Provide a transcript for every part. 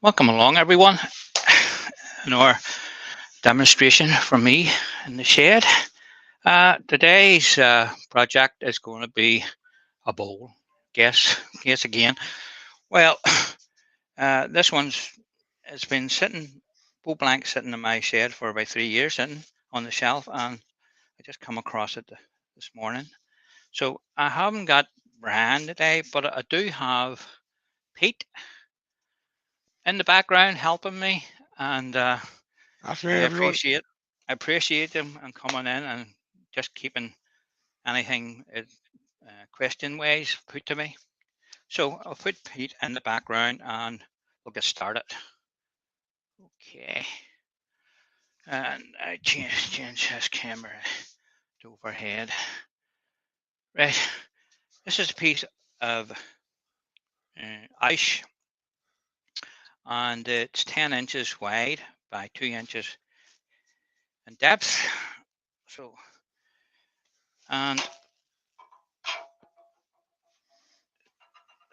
Welcome along, everyone, in our demonstration from me in the shed. Today's project is going to be a bowl. Guess again. Well, this one's it's been sitting bowl blank sitting in my shed for about 3 years, sitting on the shelf, and I just come across it this morning. So I haven't got Brian today, but I do have Pete in the background helping me, and I Afternoon, everyone. appreciate I appreciate them and coming in and just keeping anything question ways put to me. So I'll put Pete in the background and we'll get started. Okay, and I change his camera to overhead. Right, this is a piece of ice, and it's 10 inches wide by 2 inches in depth. So, and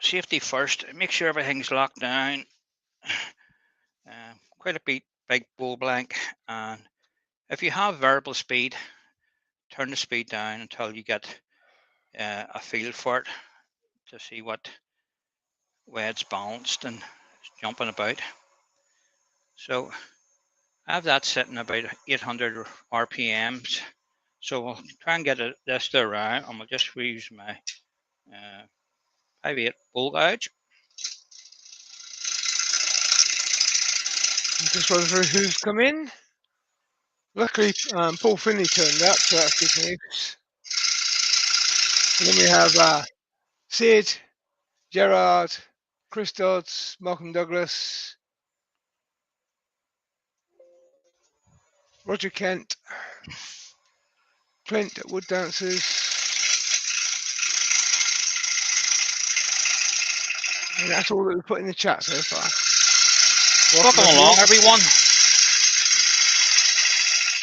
safety first, make sure everything's locked down. Quite a big bowl blank, and if you have variable speed, turn the speed down until you get a feel for it to see what way it's balanced and jumping about. So I have that sitting about 800 RPMs. So we'll try and get this to around, and we'll just use my 5/8 bowl gouge. Just run through who's come in. Luckily, Paul Finley turned up, so that's good news. And then we have Sid, Gerard, Chris Dodds, Malcolm Douglas, Roger Kent, Clint at Wood Dancers, and that's all that we put in the chat so far. Welcome along, everyone.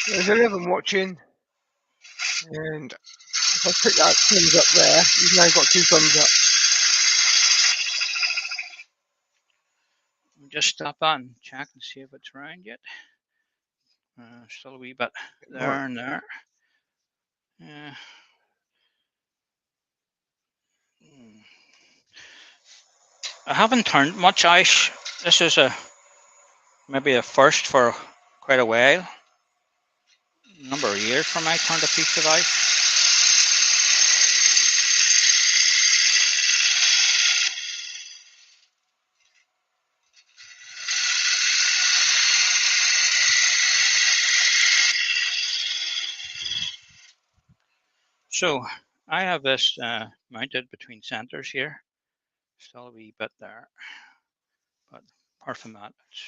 There's 11 watching, and if I pick that thumbs up there, you've now got 2 thumbs up. We'll just stop on, check and see if it's round yet. Still a wee bit there and there. I haven't turned much ice. This is maybe a first for quite a while. A number of years from I turned a piece of ice. So I have this mounted between centers here. Still a wee bit there, but apart from that, it's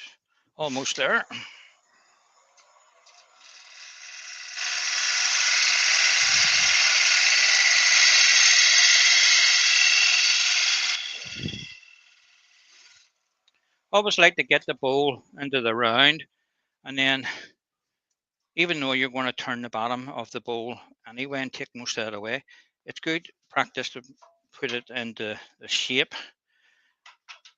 almost there. Always like to get the bowl into the round, and then even though you're going to turn the bottom of the bowl anyway and take most of it away, it's good practice to put it into the shape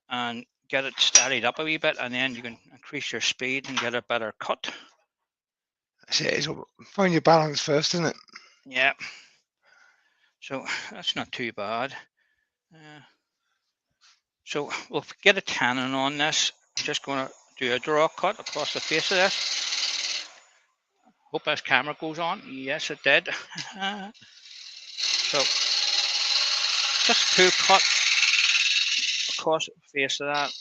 and get it steadied up a wee bit, and then you can increase your speed and get a better cut. That's it. Find your balance first, isn't it? Yeah. So that's not too bad. So we'll get a tanning on this. I'm just going to do a draw cut across the face of this. Hope this camera goes on. Yes, it did. So just a cut across the face of that.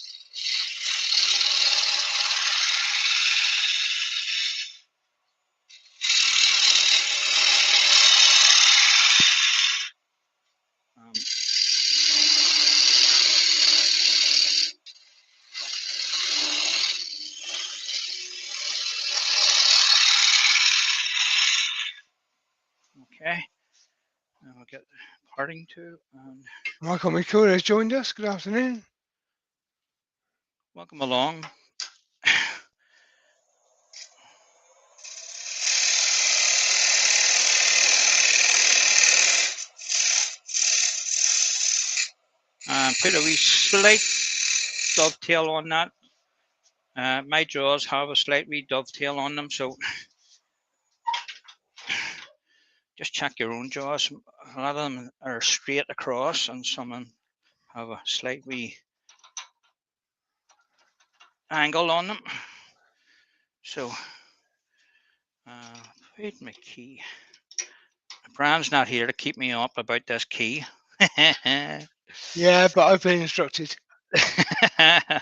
Okay. Now we'll get parting to. Michael McCool has joined us. Good afternoon. Welcome along. Put a wee slight dovetail on that My jaws have a slight wee dovetail on them, so just check your own jaws. A lot of them are straight across, and some of them have a slight wee angle on them. So, where's my key? Brian's not here to keep me up about this key. Yeah, but I've been instructed. Right,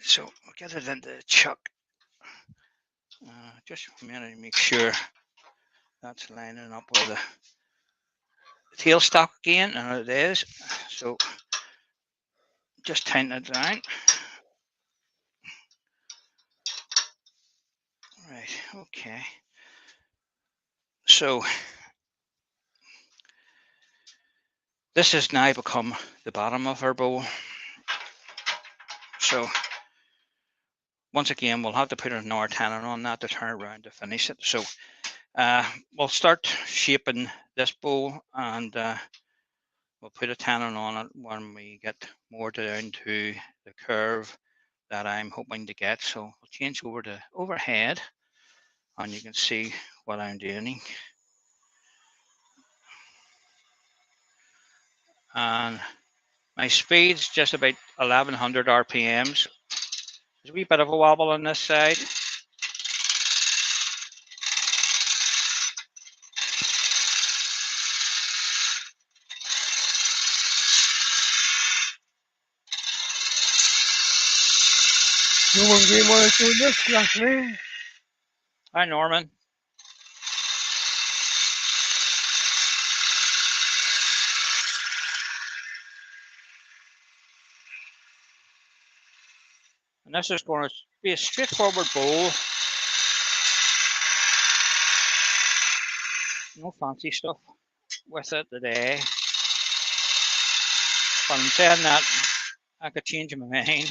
so we'll get it into the chuck. Just a minute to make sure that's lining up with the tailstock again, and it is. So just tighten it down. Right, okay. So this has now become the bottom of our bowl. So once again, we'll have to put another tenon on that to turn it around to finish it. So we'll start shaping this bowl, and we'll put a tenon on it when we get more down to the curve that I'm hoping to get. So we'll change over to overhead, and you can see what I'm doing. And my speed's just about 1100 RPMs. There's a wee bit of a wobble on this side. Norman Green want to join us, good afternoon. Hi, Norman. And this is going to be a straightforward bowl. No fancy stuff with it today. But I'm saying that I could change my mind.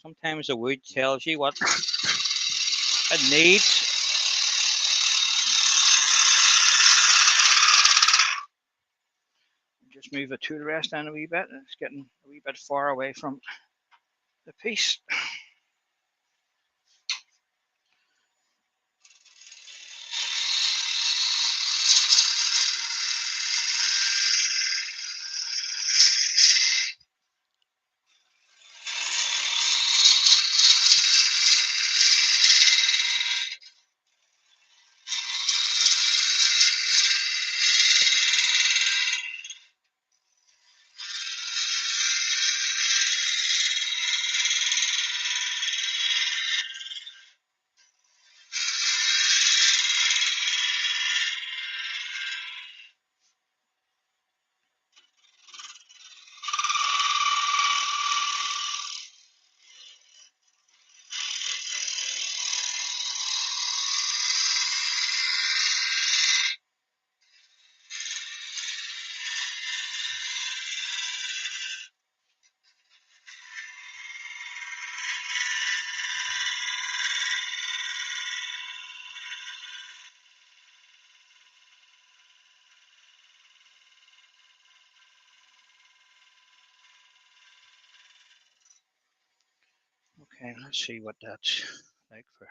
Sometimes the wood tells you what it needs. Just move the tool rest down a wee bit. It's getting a wee bit far away from the piece. Okay, let's see what that's like for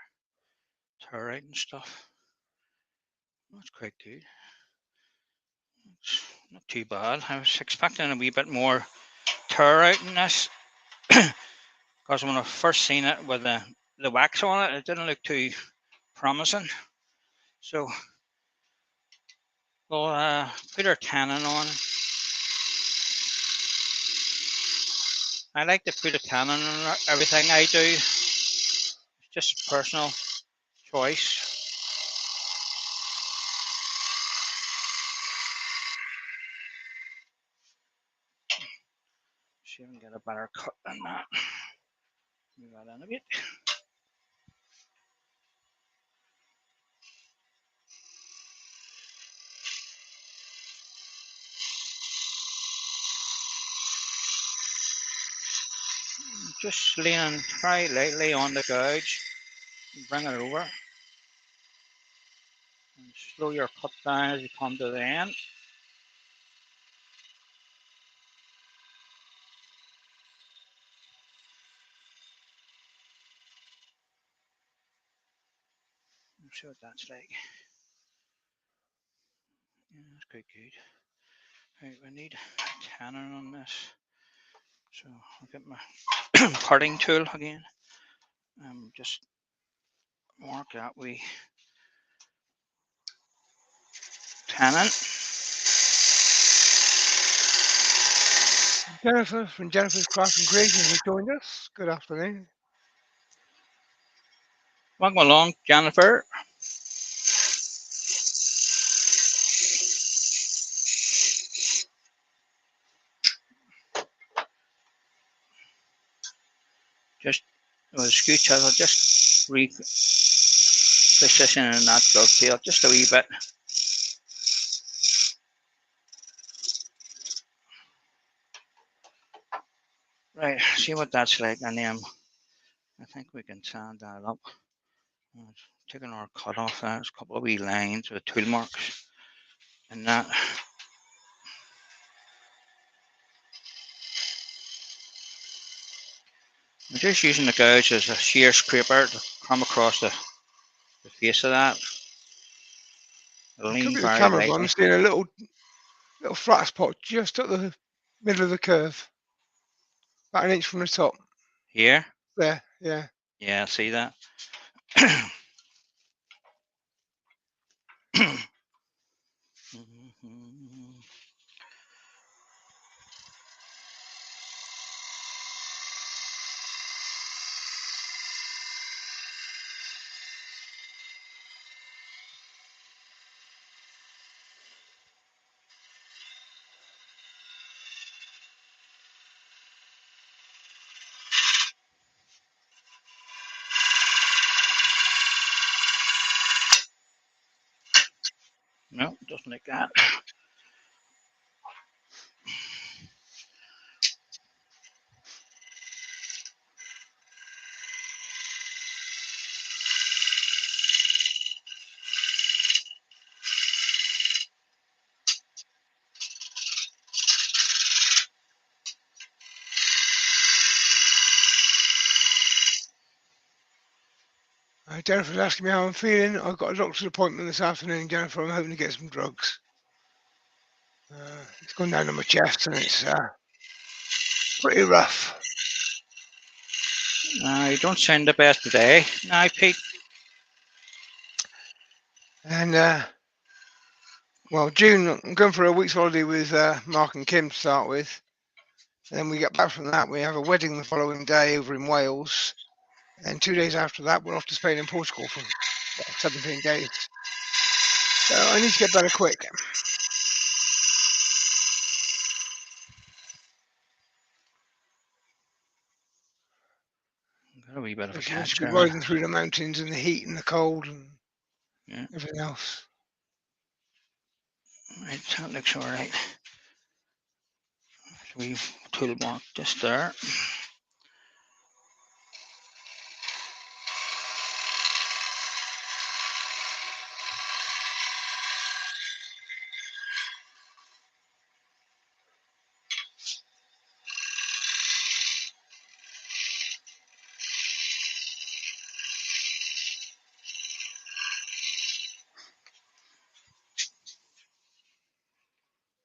turret and stuff. That's quite good. It's not too bad. I was expecting a wee bit more tear out in this, because when I first seen it with the wax on it, it didn't look too promising. So we'll put our tenon on. I like to put a tenon on everything I do. It's just personal choice. See if I can get a better cut than that. Move that in a bit. Just leaning, try lightly on the gouge, bring it over. slow your cut down as you come to the end. Let's see what that's like. Yeah, that's quite good. Right, we need a tanner on this. So I'll get my parting tool again. Just mark that we tannin. Jennifer from Jennifer's Craft and Creations has joined us. Good afternoon. Welcome along, Jennifer. Just with a scooch, I'll just reposition in that dovetail just a wee bit. Right, see what that's like, and then I think we can sand that up. Taking our cut off that, there's a couple of wee lines with tool marks and that. I'm just using the gouge as a shear scraper to come across the face of that. It'll Could lean be the very camera, but lightly. I'm seeing a little flat spot just at the middle of the curve, about an inch from the top. Here? There, yeah. Yeah, see that? No, it doesn't like that. Jennifer's asking me how I'm feeling. I've got a doctor's appointment this afternoon, Jennifer. I'm hoping to get some drugs. It's gone down to my chest and it's pretty rough. You don't sound the best today. Now, Pete. And well, June, I'm going for a week's holiday with Mark and Kim to start with. And then we get back from that. We have a wedding the following day over in Wales. And 2 days after that, we're off to Spain and Portugal for 17 days. So I need to get better quick. Got a wee bit of a She wants catch to be going. riding through the mountains in the heat and the cold and Yeah. everything else. Right, that looks all right. So we've tool mark just there.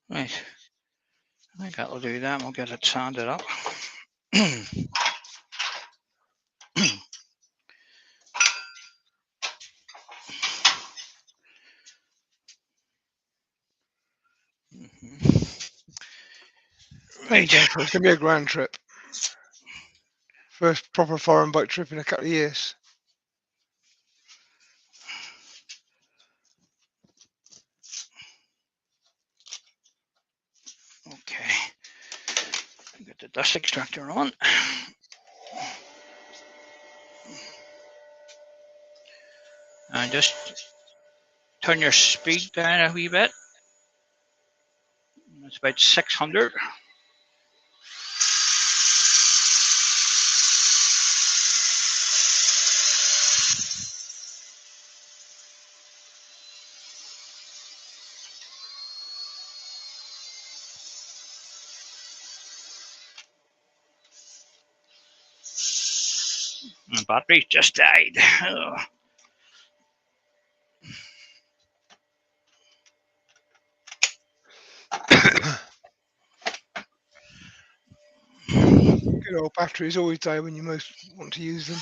Right. I think that'll do that. We'll get it sanded up. Thank you, Jennifer. It's going to be a grand trip. First proper foreign bike trip in a couple of years. Okay. Get the dust extractor on. And just turn your speed down a wee bit. It's about 600. The battery just died. Oh. Good old batteries always die when you most want to use them.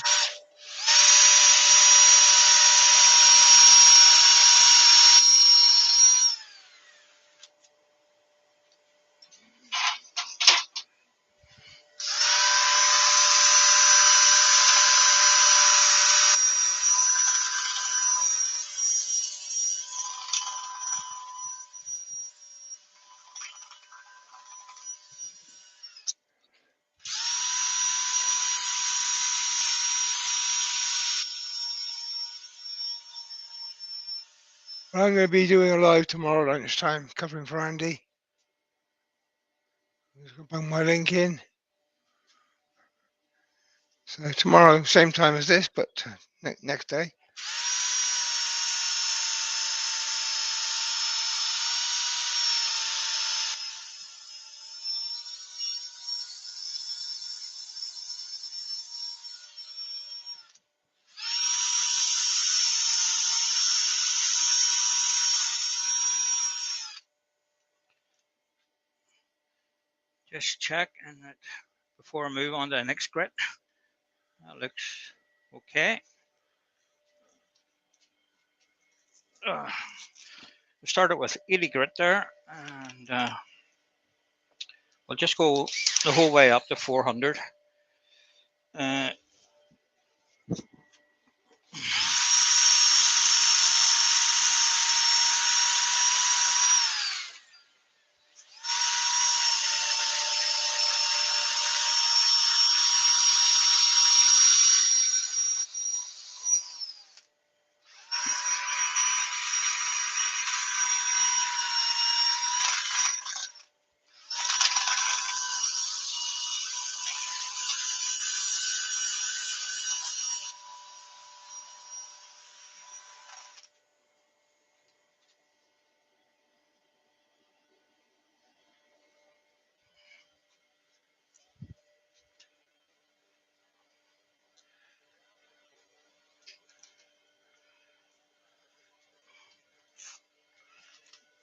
Well, I'm going to be doing a live tomorrow lunchtime covering for Andy. I'm just going to bung my link in. So tomorrow, same time as this, but next day. Just check and before I move on to the next grit. That looks okay. We started with 80 grit there, and we'll just go the whole way up to 400.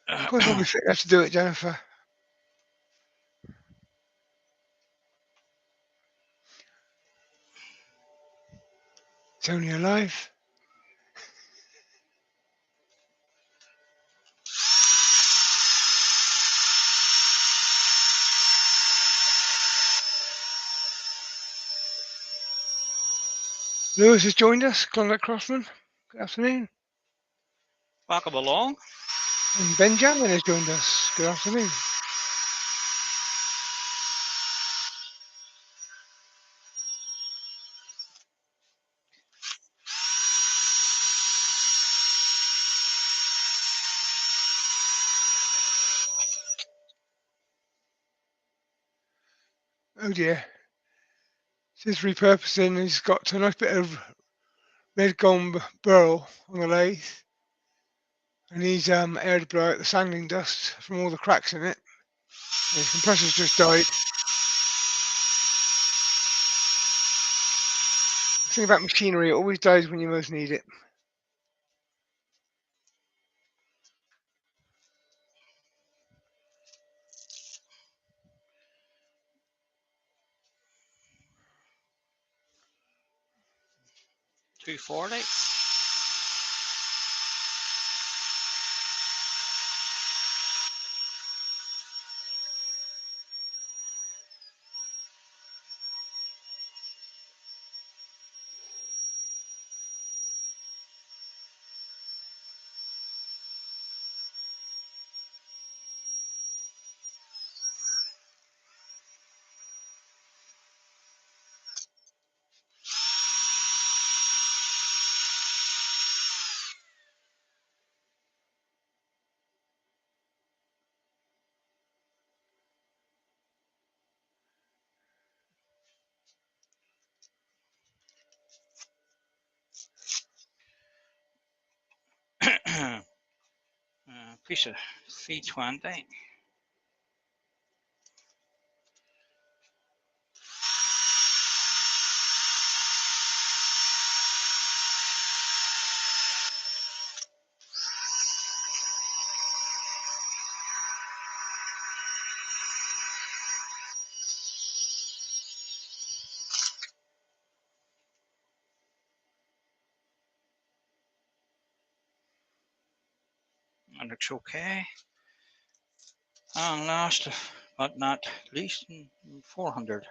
Of course, I'll be fit enough to do it, Jennifer. It's only a live. Lewis has joined us, Klondike Crossman. Good afternoon. Welcome along. And Benjamin has joined us. Good afternoon. Oh dear. This is repurposing. He's got a nice bit of red gum burl on the lathe. And he's air to blow out the sanding dust from all the cracks in it. And his compressor's just died. The thing about machinery, it always dies when you most need it. $240. Piece of C20. That looks okay. And last but not least, 400.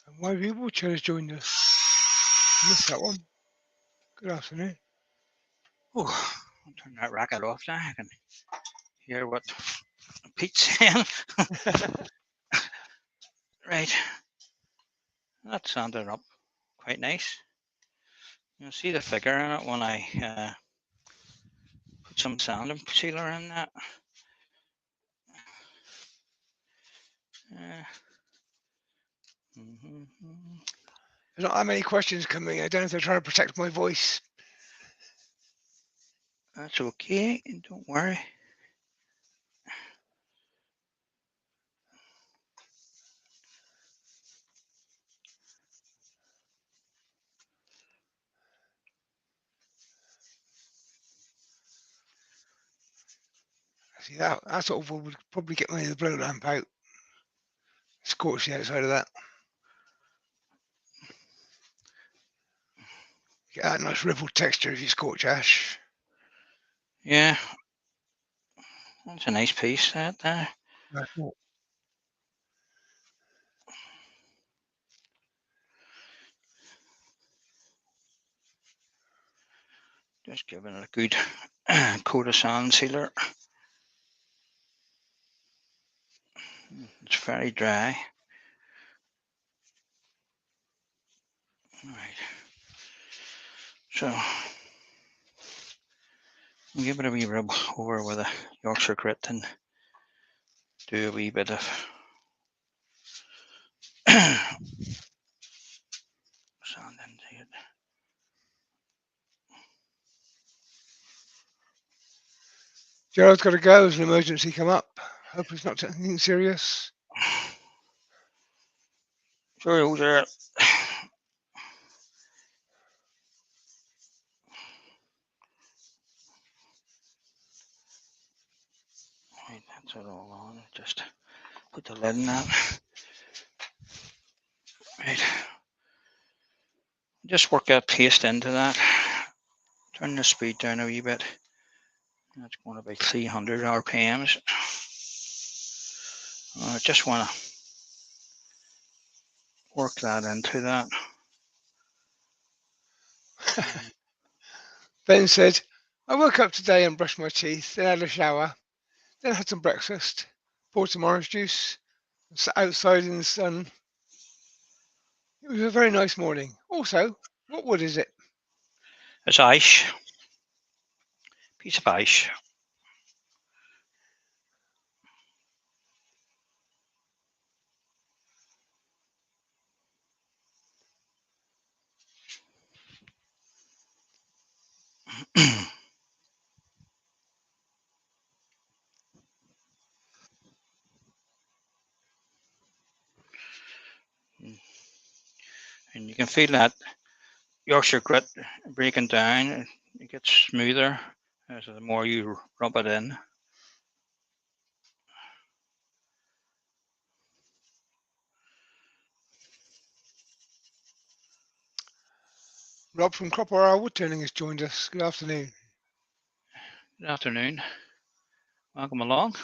And my watcher has joined us. Missed that one. Good afternoon. Oh, I'll turn that racket off now. I can hear what Pete's saying. Right, that sounded up quite nice. You'll see the figure in it when I put some sound sealer in that. There's not that many questions coming. I don't know if they're trying to protect my voice. That's okay, don't worry. See, that sort of would probably get me the blow lamp out. Scorch the outside of that. Get that nice rippled texture if you scorch ash. Yeah, that's a nice piece, that there. Just giving it a good coat of sand sealer. It's very dry. Right. So I'll give it a wee rub over with a Yorkshire grit and do a wee bit of sand into it. Gerald's got to go. There's an emergency come up. Hope it's not anything serious. Sure, there. Right, that's it all on. Just put the lid in that. Right. Just work that paste into that. Turn the speed down a wee bit. That's going to be 300 RPMs. I just want to work that into that. Ben said, I woke up today and brushed my teeth, then had a shower, then had some breakfast, poured some orange juice, and sat outside in the sun. It was a very nice morning. Also, what wood is it? It's ice. Piece of ice. And you can feel that Yorkshire grit breaking down. It gets smoother as the more you rub it in. Rob from Cropper Hour Wood Turning has joined us. Good afternoon. Good afternoon. Welcome along.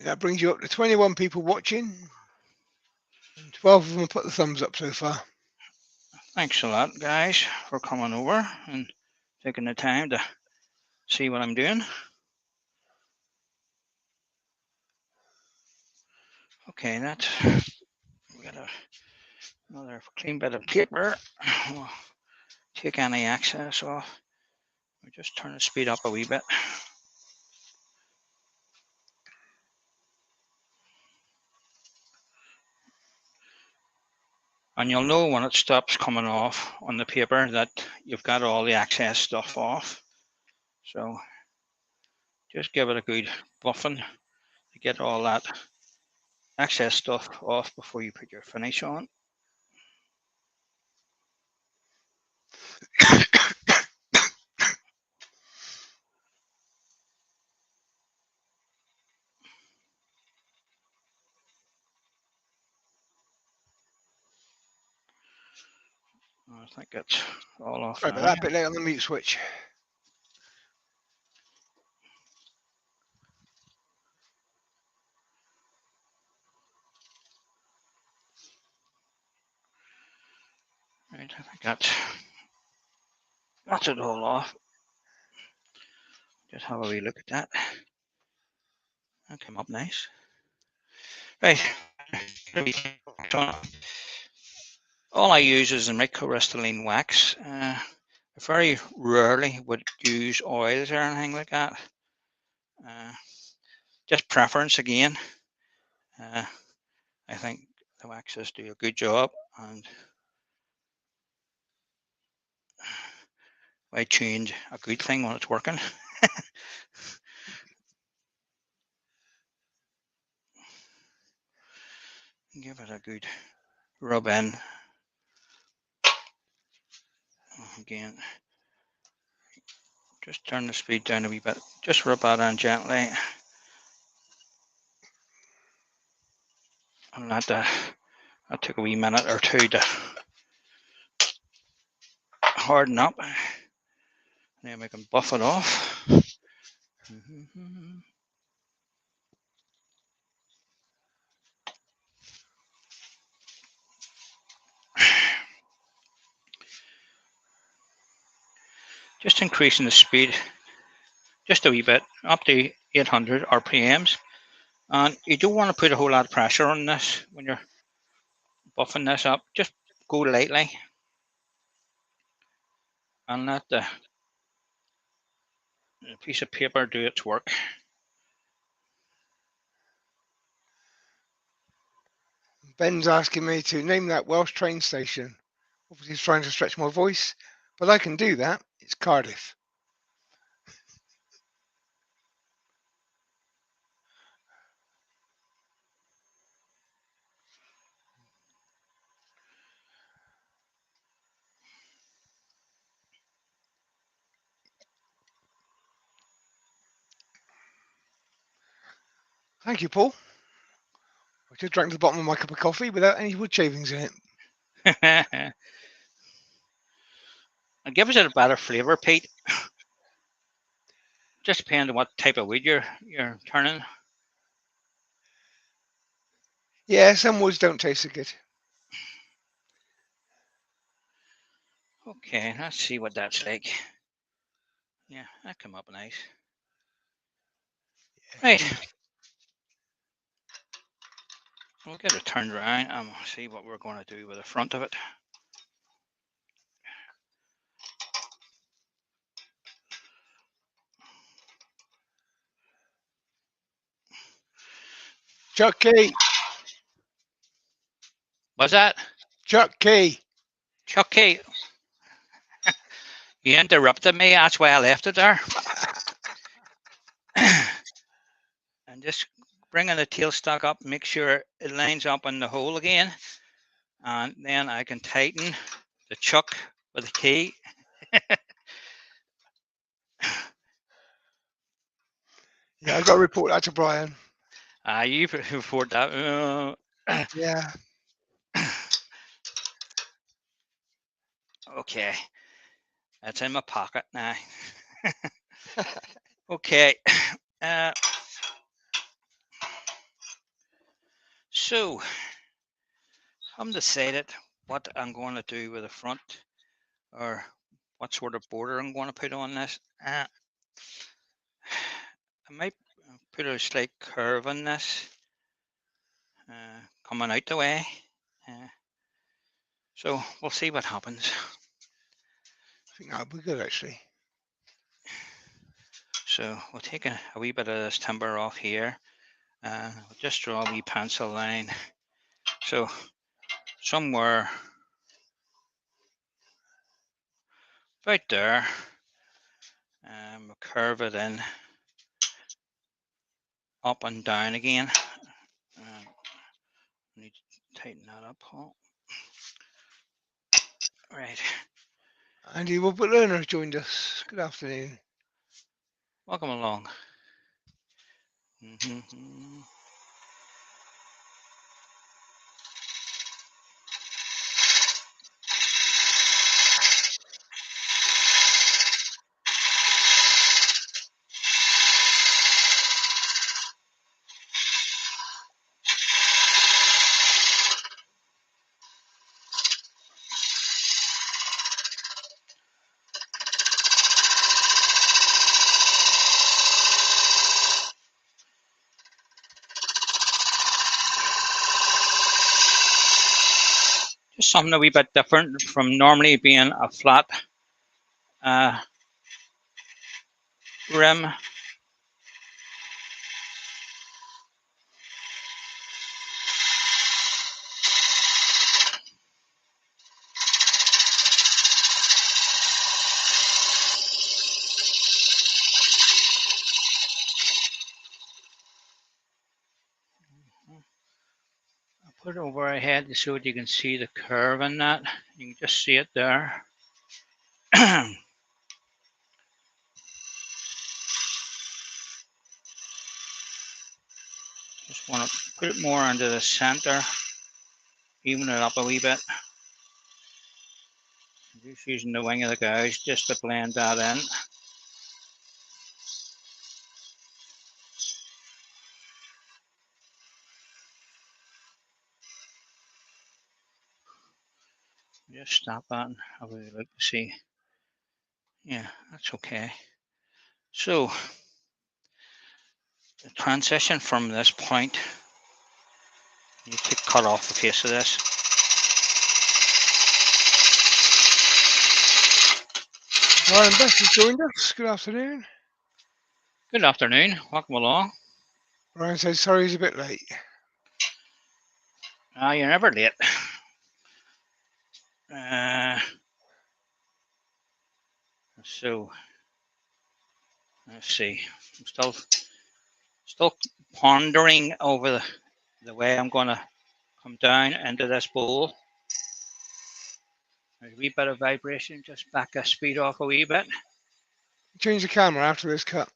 That brings you up to 21 people watching. And 12 of them have put the thumbs up so far. Thanks a lot, guys, for coming over and taking the time to see what I'm doing. Okay, that's we got another clean bit of paper. We'll take any excess off. We just turn the speed up a wee bit. And you'll know when it stops coming off on the paper that you've got all the excess stuff off. So just give it a good buffing to get all that excess stuff off before you put your finish on. I think it's all off Sorry now. about that, a bit late on the mute switch. Right, I think that's it all off. Just have a wee look at that. That came up nice. Right. All I use is a microcrystalline wax. I very rarely would use oils or anything like that. Just preference again. I think the waxes do a good job, and I change a good thing when it's working. Give it a good rub in. Again, just turn the speed down a wee bit. Just rub that in gently. And that took a wee minute or two to harden up. Then we can buff it off. Just increasing the speed just a wee bit, up to 800 RPMs. And you don't want to put a whole lot of pressure on this when you're buffing this up. Just go lightly and let the piece of paper do its work. Ben's asking me to name that Welsh train station. Obviously, he's trying to stretch my voice, but I can do that. It's Cardiff. Thank you, Paul. I just drank to the bottom of my cup of coffee without any wood shavings in it. It gives it a better flavour, Pete. Just depends on what type of wood you're turning. Yeah, some woods don't taste so good. Okay, let's see what that's like. Yeah, that came up nice. Right. We'll get it turned around and we'll see what we're going to do with the front of it. Chucky. What's that? Chucky. Chucky. You interrupted me, that's why I left it there. And just bringing the tailstock up, make sure it lines up in the hole again. And then I can tighten the chuck with the key. Yeah, I've got to report that to Brian. You report that. Yeah. Okay. That's in my pocket now. Okay. So, I'm decided what I'm going to do with the front, or what sort of border I'm going to put on this. I might put a slight curve on this, coming out the way. So we'll see what happens. I think that would be good, actually. So we'll take a wee bit of this timber off here. We'll just draw a wee pencil line. So somewhere about there. We'll curve it in up and down again. Need to tighten that up, Paul. Right. Andy Robert Lerner joined us. Good afternoon. Welcome along. Mm-hmm. Just something a wee bit different from normally being a flat rim. I'll put it over ahead so that you can see the curve in that. You can just see it there. Just want to put it more into the center, even it up a wee bit. Just using the wing of the gouge just to blend that in. Just stop that and have a look to see. Yeah, that's okay. So the transition from this point, you need to cut off the face of this. Ryan Best has joined us. Good afternoon. Good afternoon. Welcome along. Ryan says sorry he's a bit late. You're never late. So let's see. I'm still pondering over the way I'm going to come down into this bowl. There's a wee bit of vibration. Just back the speed off a wee bit. Change the camera after this cut.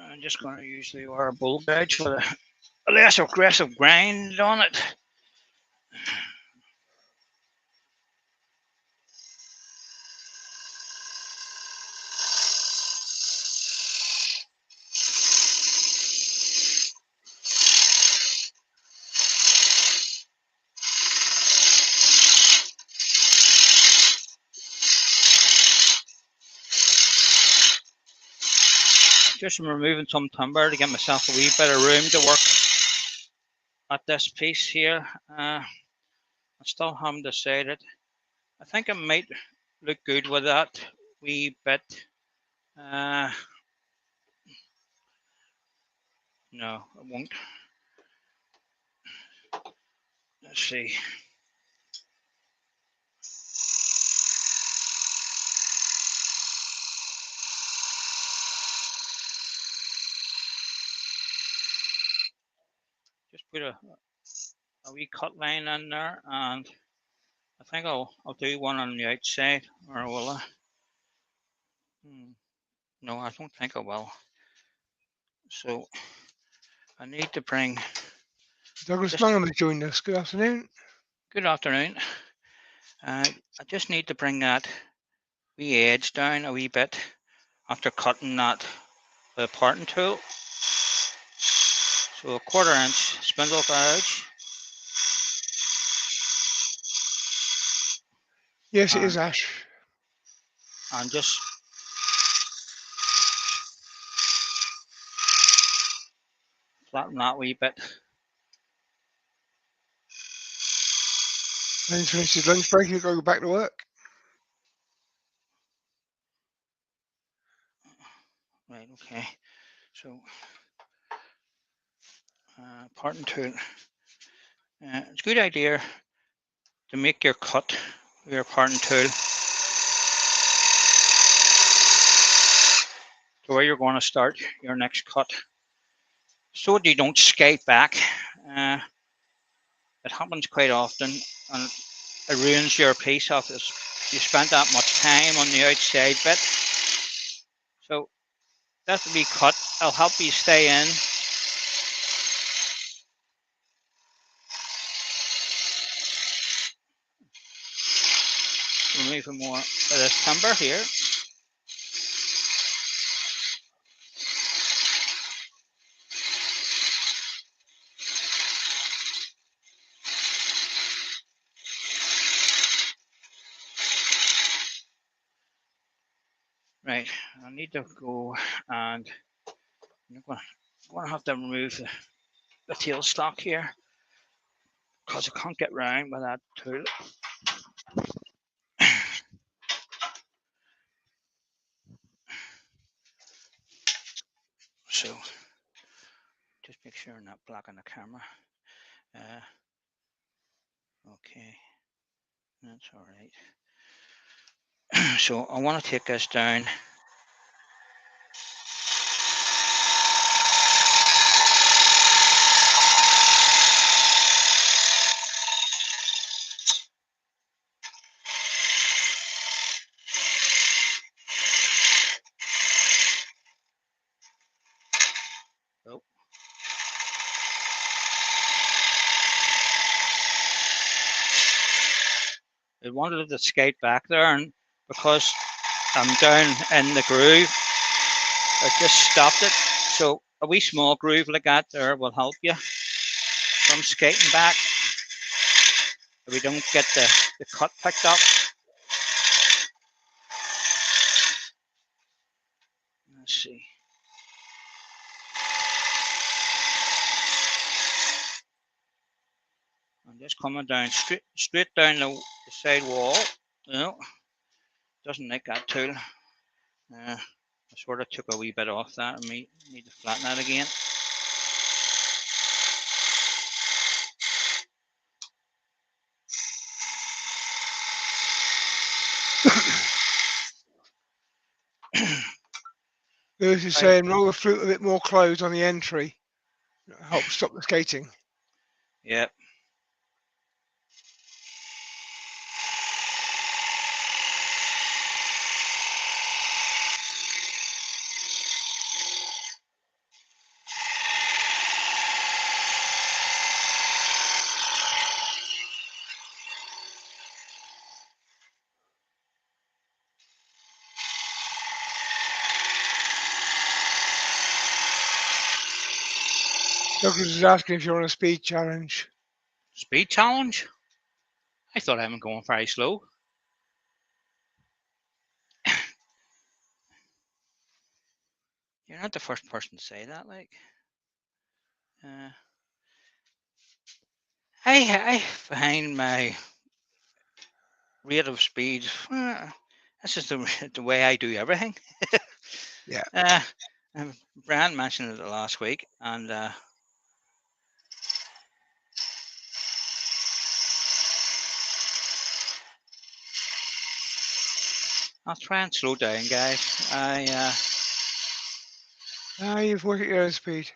I'm just going to use the wire bowl gouge with a less aggressive grind on it. Just removing some timber to get myself a wee bit of room to work at this piece here. I still haven't decided. I think it might look good with that wee bit. No, it won't. Let's see. Just put a wee cut line in there, and I think I'll do one on the outside, or will I? No, I don't think I will. So I need to bring. Douglas Mangum has joined us. Good afternoon. Good afternoon. I just need to bring that wee edge down a wee bit after cutting that with a parting tool. So a 1/4 inch spindle gouge. Yes, it is Ash. And just flatten that wee bit. Then he's finished his lunch break, he'll go back to work. Okay, so parting tool. It's a good idea to make your cut with your parting tool to where you're going to start your next cut, so that you don't skate back. It happens quite often, and it ruins your piece off. You spent that much time on the outside bit, so that will be cut. I'll help you stay in. Removing more of this timber here. Right, I need to go, and I'm going to have to remove the tailstock here because I can't get round with that tool. So just make sure I'm not blocking the camera. Okay, that's all right. So I want to take this down. Oh. I wanted to skate back there, and because I'm down in the groove, I just stopped it. So a wee small groove like that there will help you from skating back if we don't get the cut picked up. Let's see. I'm just coming down straight down the side wall. No, doesn't like that tool. I sort of took a wee bit off that and need to flatten that again. Lewis is saying roll the flute a bit more closed on the entry. It'll help stop the skating. Yep. Douglas is asking if you're on a speed challenge. Speed challenge? I thought I was going very slow. You're not the first person to say that, like. I find my rate of speed. That's just the way I do everything. Yeah. Brian mentioned it last week, and I'll try and slow down, guys. You've worked at your own speed.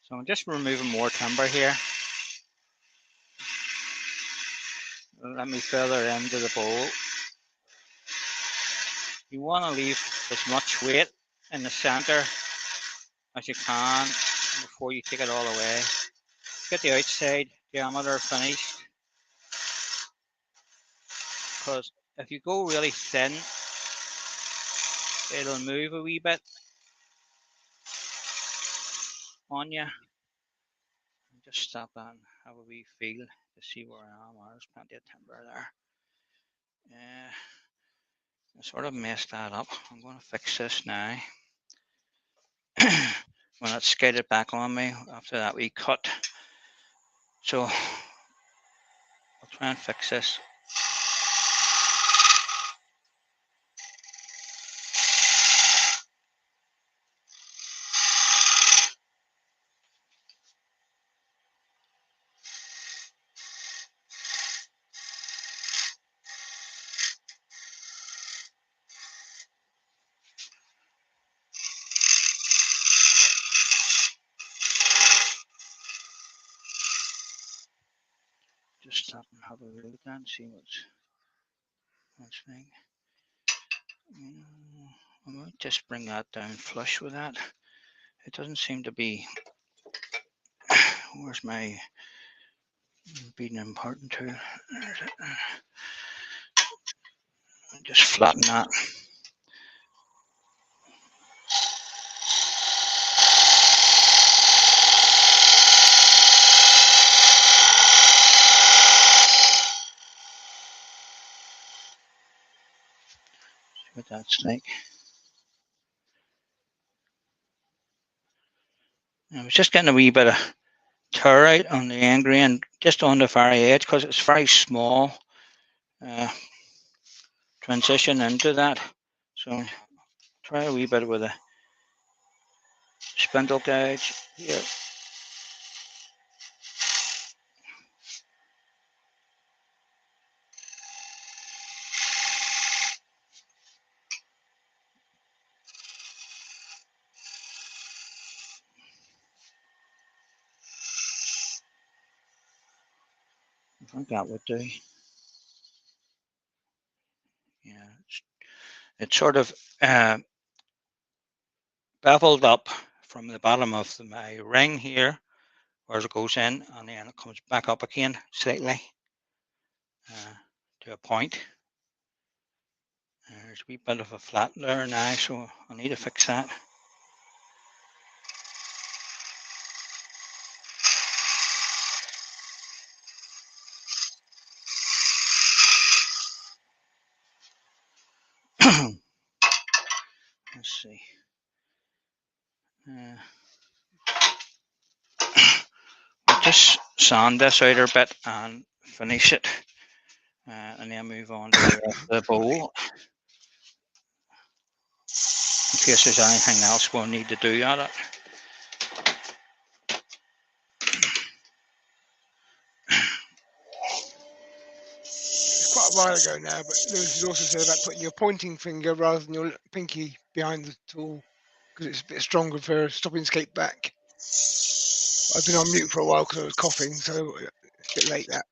So I'm just removing more timber here. Let me further into the bowl. You want to leave as much weight in the center as you can before you take it all away. Get the outside diameter finished, because if you go really thin, it'll move a wee bit on you. Just stop and have a wee feel to see where I am. There's plenty of timber there. I sort of messed that up. I'm going to fix this now. When it skated back on me after that we cut. So I'll try and fix this. Just stop and have a look at that and see what's thing. I might just bring that down flush with that. It doesn't seem to be. Where's my beading and parting tool? Just flatten that. See what that's like. I was just getting a wee bit of tear out on the end grain, just on the very edge, because it's very small transition into that. So try a wee bit with a spindle gauge here. I think that would do. Yeah, it's sort of beveled up from the bottom of my ring here, where it goes in, and then it comes back up again slightly to a point. There's a wee bit of a flat there now, so I need to fix that. Let's see. We'll just sand this out a bit and finish it, and then move on to the rest of the bowl. In case there's anything else we'll need to do at it. It's quite a while ago now, but Lewis has also said about putting your pointing finger rather than your pinky behind the tool because it's a bit stronger for stopping skate back. I've been on mute for a while because I was coughing, so it's a bit late that.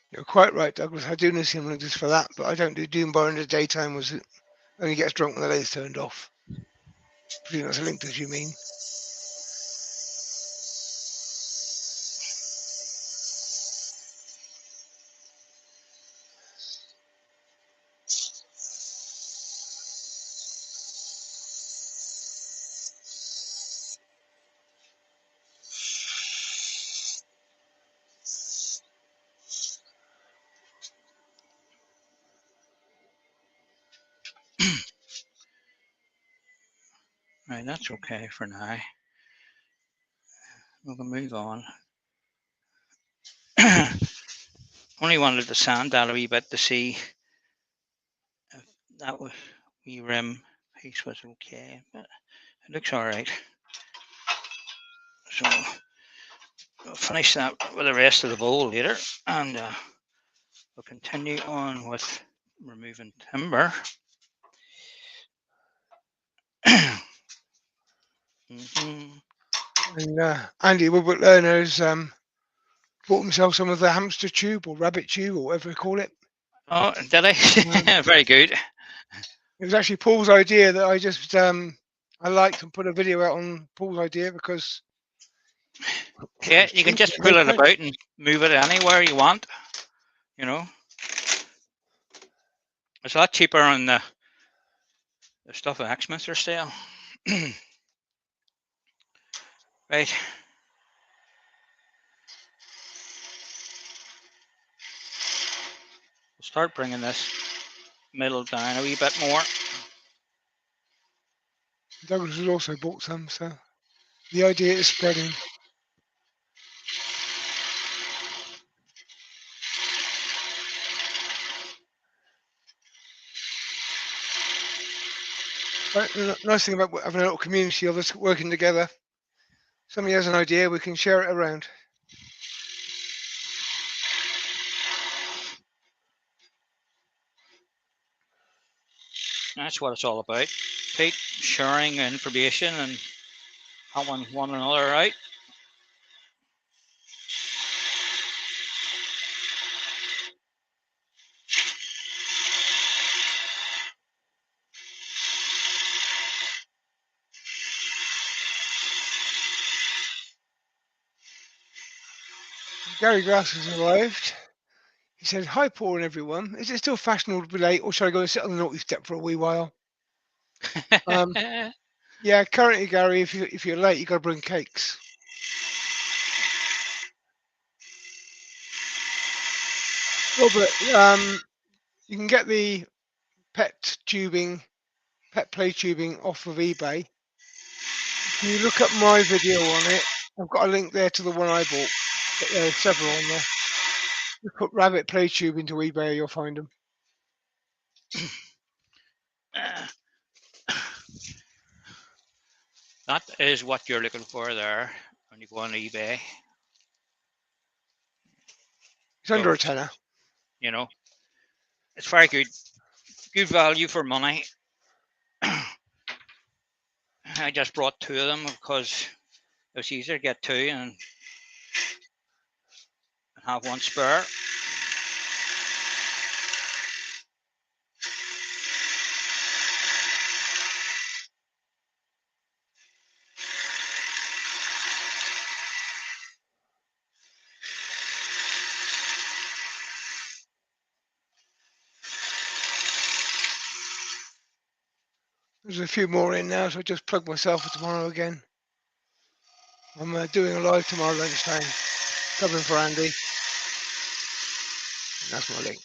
You're quite right, Douglas. I do know him just for that, but I don't do Doombar in the daytime. Was it only gets drunk when the light's turned off? I think that's a link, as you mean. Right, that's okay for now. We can move on. Only wanted to sand that a wee bit to see if that wee rim piece was okay, but it looks all right. So we'll finish that with the rest of the bowl later, and we'll continue on with removing timber. Mhm. And Andy Woodward Learner's bought himself some of the hamster tube or rabbit tube or whatever you call it. Oh, did I? Very good. It was actually Paul's idea that I just I liked and put a video out on Paul's idea because Yeah, it's you can cheap, just no pull it price. about and move it anywhere you want. You know, it's a lot cheaper on the stuff at Axminster sale. Right. We'll start bringing this middle down a wee bit more. Douglas has also bought some, so the idea is spreading. But the nice thing about having a little community of us working together, somebody has an idea, we can share it around. That's what it's all about. Pete, sharing information and helping one another out. Gary Grass has arrived. He said, "Hi, Paul and everyone. Is it still fashionable to be late, or should I go and sit on the naughty step for a wee while?" Yeah, currently, Gary, if you're late, you got to bring cakes. Robert, you can get the pet play tubing off of eBay. If you look at my video on it, I've got a link there to the one I bought. But there are several on there. You put rabbit play tube into eBay, you'll find them. That is what you're looking for there when you go on eBay. It's under a tenner. You know, it's very good. Good value for money. I just brought two of them because it was easier to get two and have one spare. There's a few more in now, so I just plug myself for tomorrow again. I'm doing a live tomorrow lunchtime, covering for Andy. And that's my link.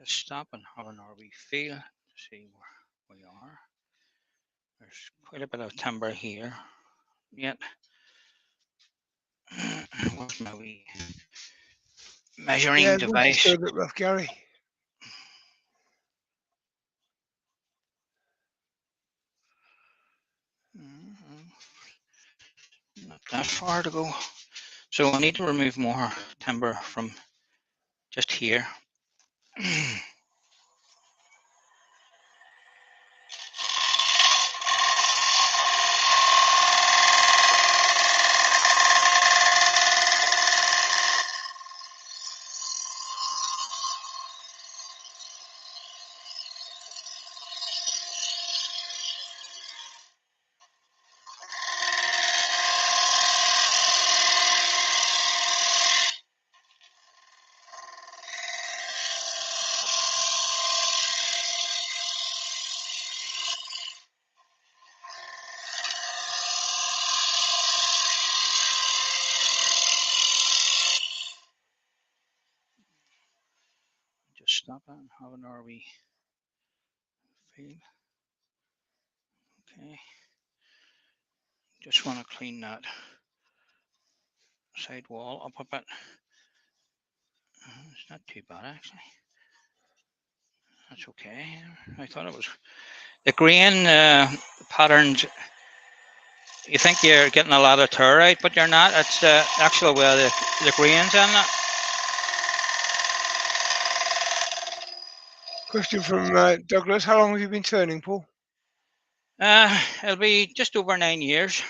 Just stop and have an wee feel to see where we are. There's quite a bit of timber here yet. Where's my wee measuring device? Still a bit rough, Gary. Not that far to go. So I need to remove more timber from just here. stop that and have an RV field. Okay. Just want to clean that side wall up a bit. It's not too bad actually. That's okay. I thought it was the grain patterns. You think you're getting a lot of tear out, but you're not. It's the actual way the grain's in it. Question from Douglas. How long have you been turning, Paul? It'll be just over 9 years.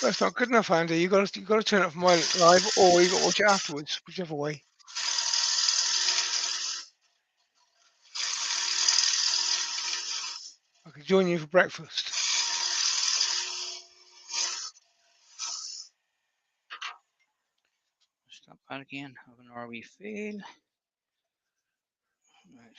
That's not good enough, Andy. You got to turn it from my live, or you got to watch it afterwards, whichever way. I could join you for breakfast. Stop that again. Have an RV field. Right.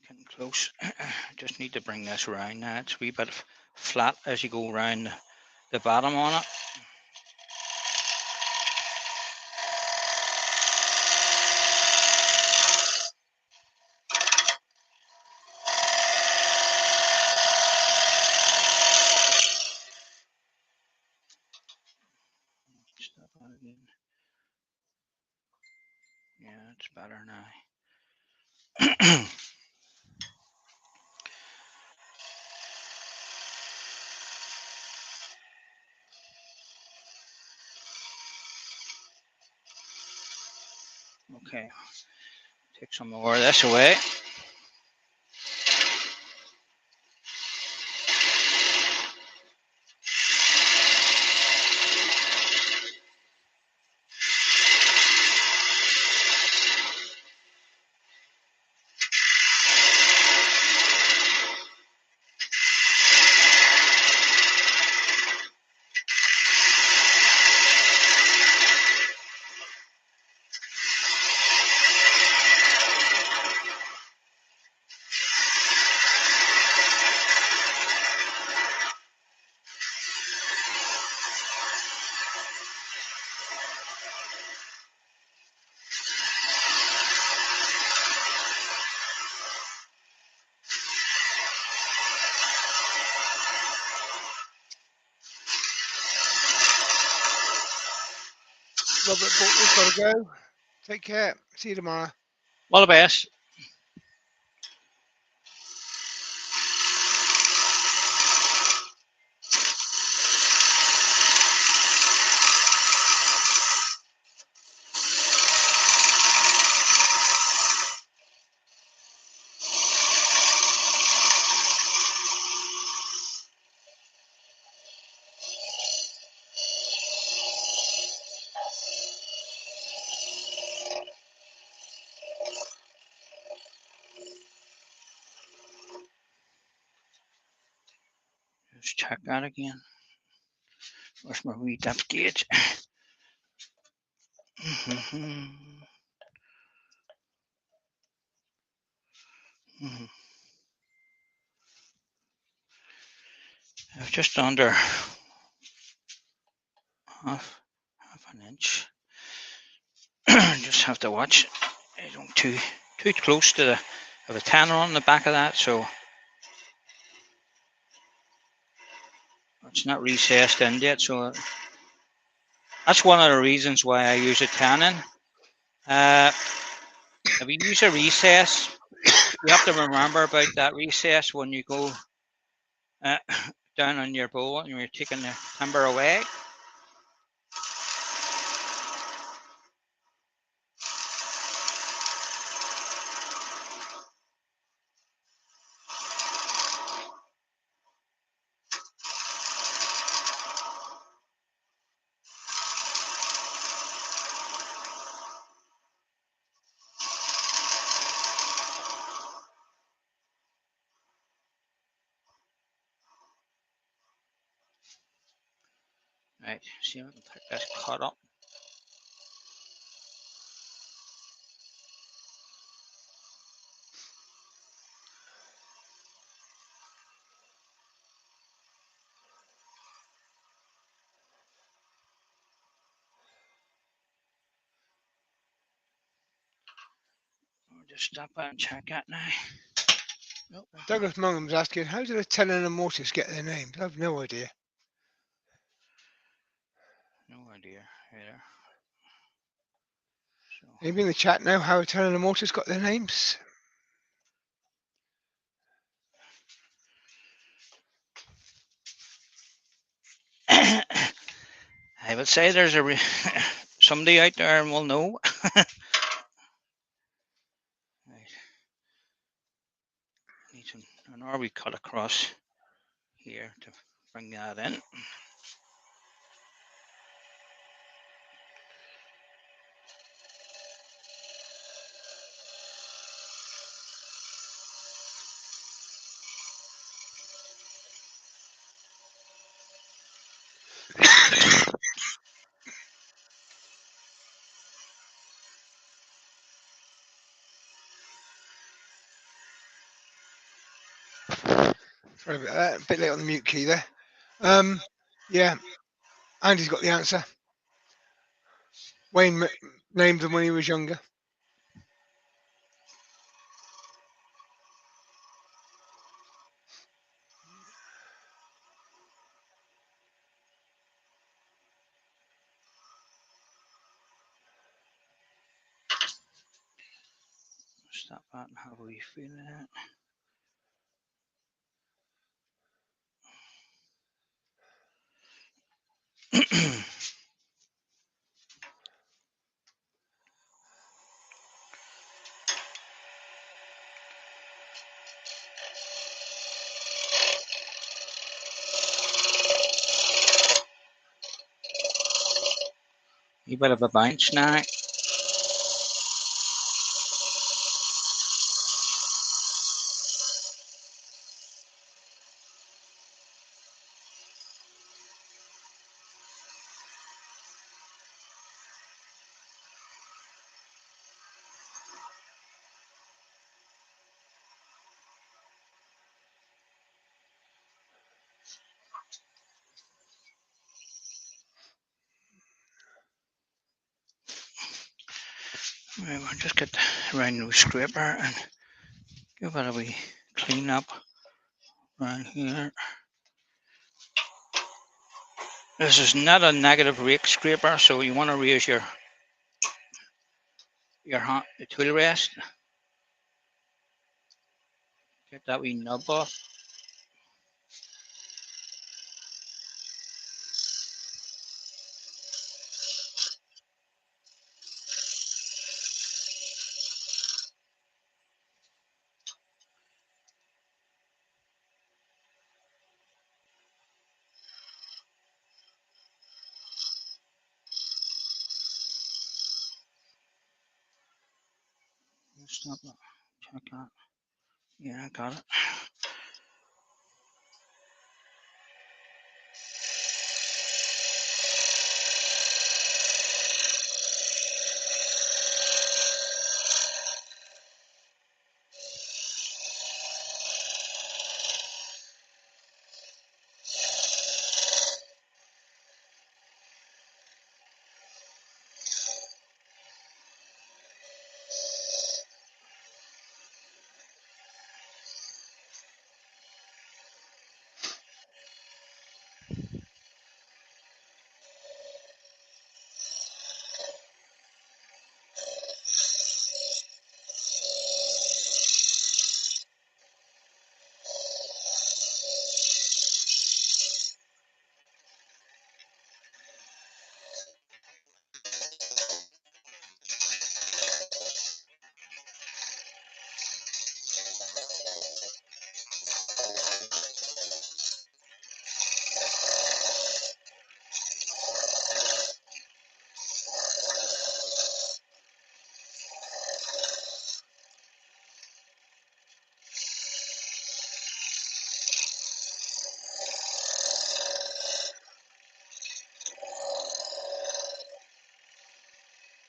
Getting close. Just need to bring this around now. It's a wee bit flat as you go around the bottom on it. Stop that again. Yeah, it's better now. Okay, take some more of this away. Robert Bolton's got to go. Take care. See you tomorrow. All the best. Just check that again. Where's my wee depth gauge? It's just under half an inch. Just have to watch. I don't too close to the tanner on the back of that, so it's not recessed in yet. So that's one of the reasons why I use a tanning. If you use a recess, you have to remember about that recess when you go down on your bowl and you're taking the timber away. Right, see if I can pick this cut up. We'll just stop by and check that now. Nope. Douglas Mungham's asking, how did a Tenon and Mortis get their names? I have no idea. No idea either. So, Anybody in the chat know how a Tenon and Mortis got their names? I would say there's a somebody out there and will know. Right. Need an R we cut across here to bring that in. Sorry about that, a bit late on the mute key there. Yeah, Andy's got the answer. Wayne named them when he was younger. Stop that and how are we feeling it? A bit of a bounce now. Right, we'll just get the rhino scraper and give it a wee clean up around here. This is not a negative rake scraper, so you want to raise your hand, the tool rest. Get that wee nub off. Stop that. Check that. Yeah, I got it.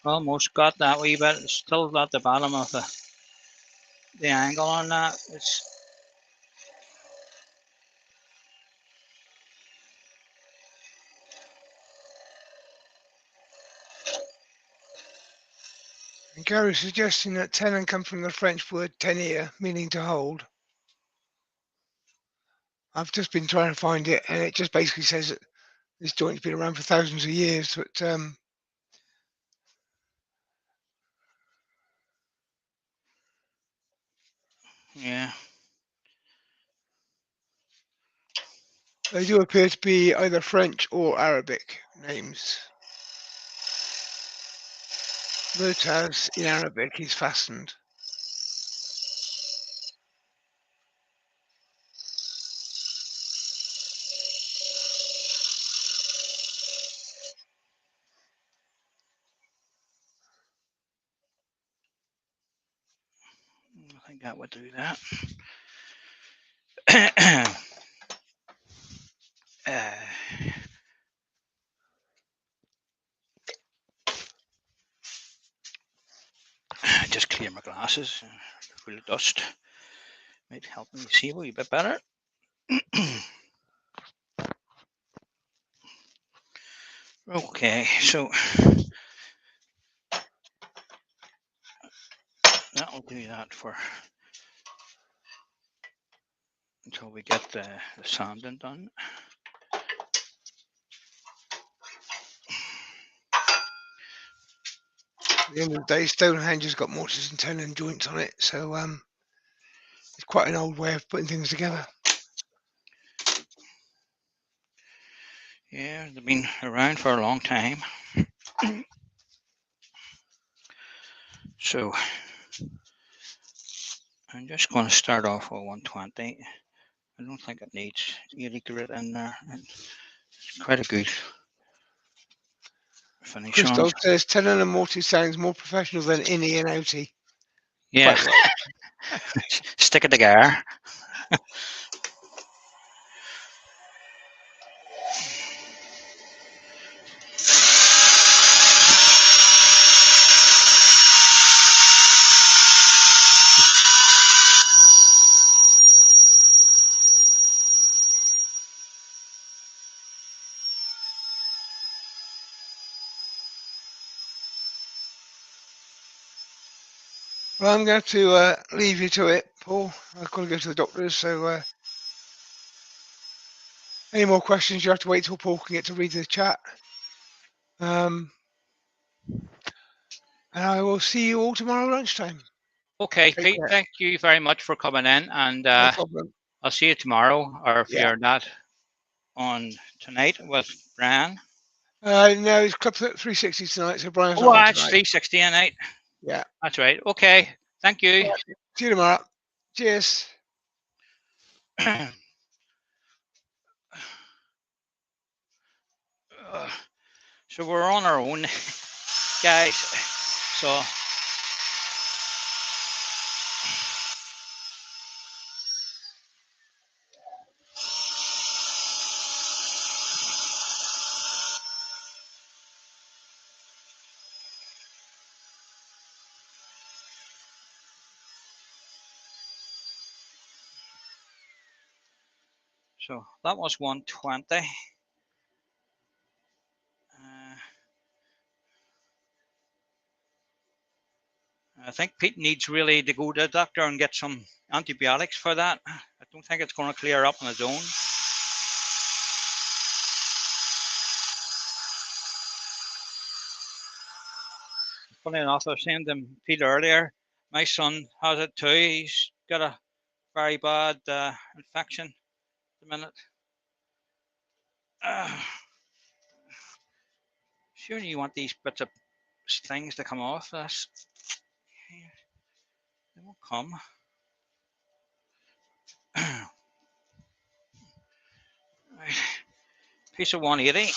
Almost got that wee bit. It's still at the bottom of the angle on that. It's And Gary's suggesting that tenon comes from the French word tenir, meaning to hold. I've just been trying to find it, and it just basically says that this joint's been around for thousands of years. But yeah. they do appear to be either French or Arabic names. Murtaz in Arabic is fastened. I think that would do that. Just clear my glasses. Full of dust. Might help me see a wee bit better. Okay, so that'll do that for until we get the sanding done. At the end of the day, Stonehenge has got mortise and tenon joints on it, so it's quite an old way of putting things together. Yeah, they've been around for a long time. So I'm just going to start off with 120. I don't think it needs 80 grit in there. It's quite a good finish on it. Christoph says tenon and mortise sounds more professional than innie and outie. Yeah, Quite right. stick it together. Well, I'm going to leave you to it, Paul. I've got to go to the doctors, so any more questions, you have to wait till Paul can get to read the chat. And I will see you all tomorrow lunchtime. Okay, Take Pete, care. thank you very much for coming in, and No problem. I'll see you tomorrow, or if Yeah. you're not on tonight with Brian. No, it's Club 360 tonight, so Brian's Oh, not on it's tonight. 360 a night. Yeah. That's right. Okay, thank you. See you tomorrow. Cheers. So we're on our own, guys. So that was 120. I think Pete needs really to go to the doctor and get some antibiotics for that. I don't think it's going to clear up on its own. Funny enough, I was saying to Pete earlier, my son has it too. He's got a very bad infection at the minute. Sure, you want these bits of things to come off this. They won't come. Right. Piece of 180.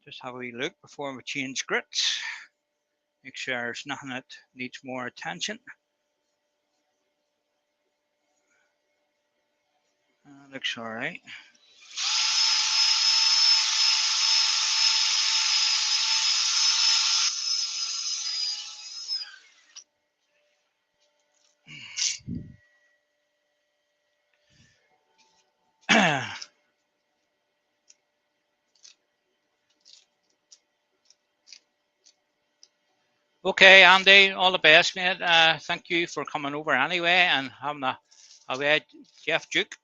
Just have a wee look before we change grits. Make sure there's nothing that needs more attention. Looks all right. Okay, Andy, all the best, mate. Thank you for coming over anyway and having a wee Jeff Duke.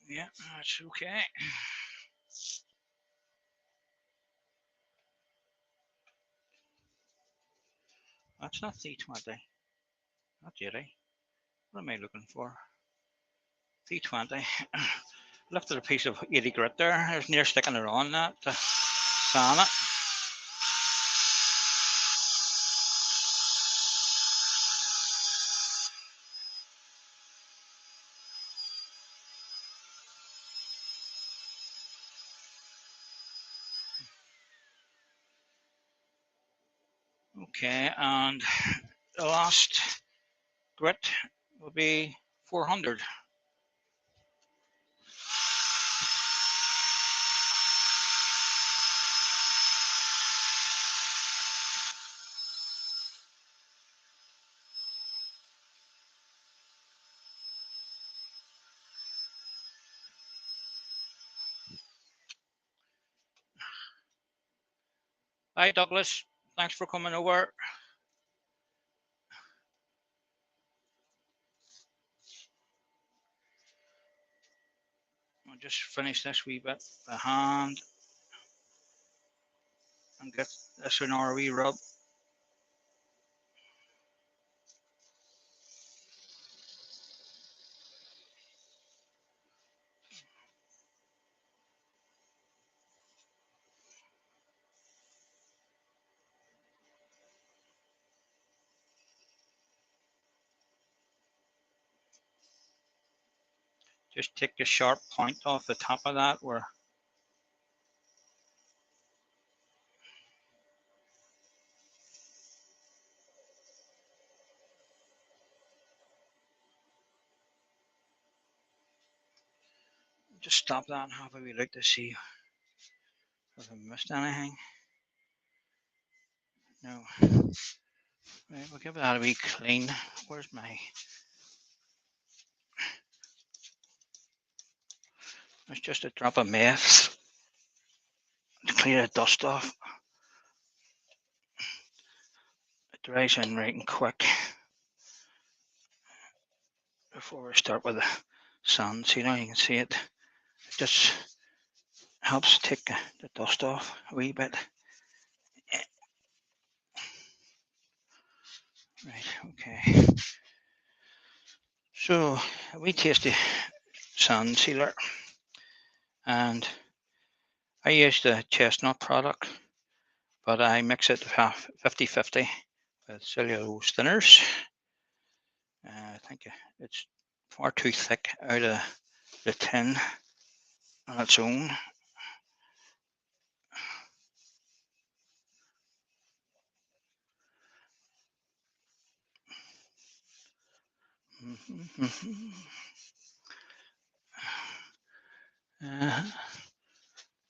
Yeah, that's okay. That's not C20. Not Jerry. What am I looking for? C20. Lifted a piece of 80 grit there. I was near sticking it on that to sand it. Okay, and the last grit will be 400. Hi, Douglas. Thanks for coming over. I'll just finish this wee bit by hand and get this in our wee rub. Just take the sharp point off the top of that where just stop that and have a wee look to see if I missed anything. No. Right, we'll give that a wee clean. Where's my... It's just a drop of meth to clear the dust off. It dries in right and quick before we start with the sand. See now you can see it. It just helps take the dust off a wee bit. Right, okay. So a wee tasty sand sealer, and I use the chestnut product, but I mix it 50-50 with cellulose thinners. I think it's far too thick out of the tin on its own.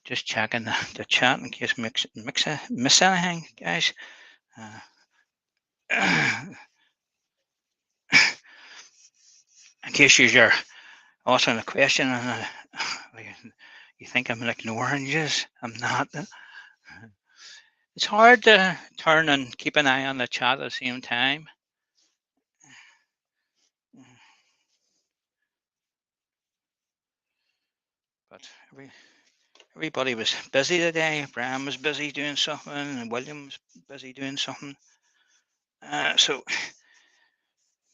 Just checking the chat in case miss anything, guys. In case you're asking a question and you think I'm ignoring you, I'm not. It's hard to turn and keep an eye on the chat at the same time. But everybody was busy today. Brian was busy doing something, and William was busy doing something. So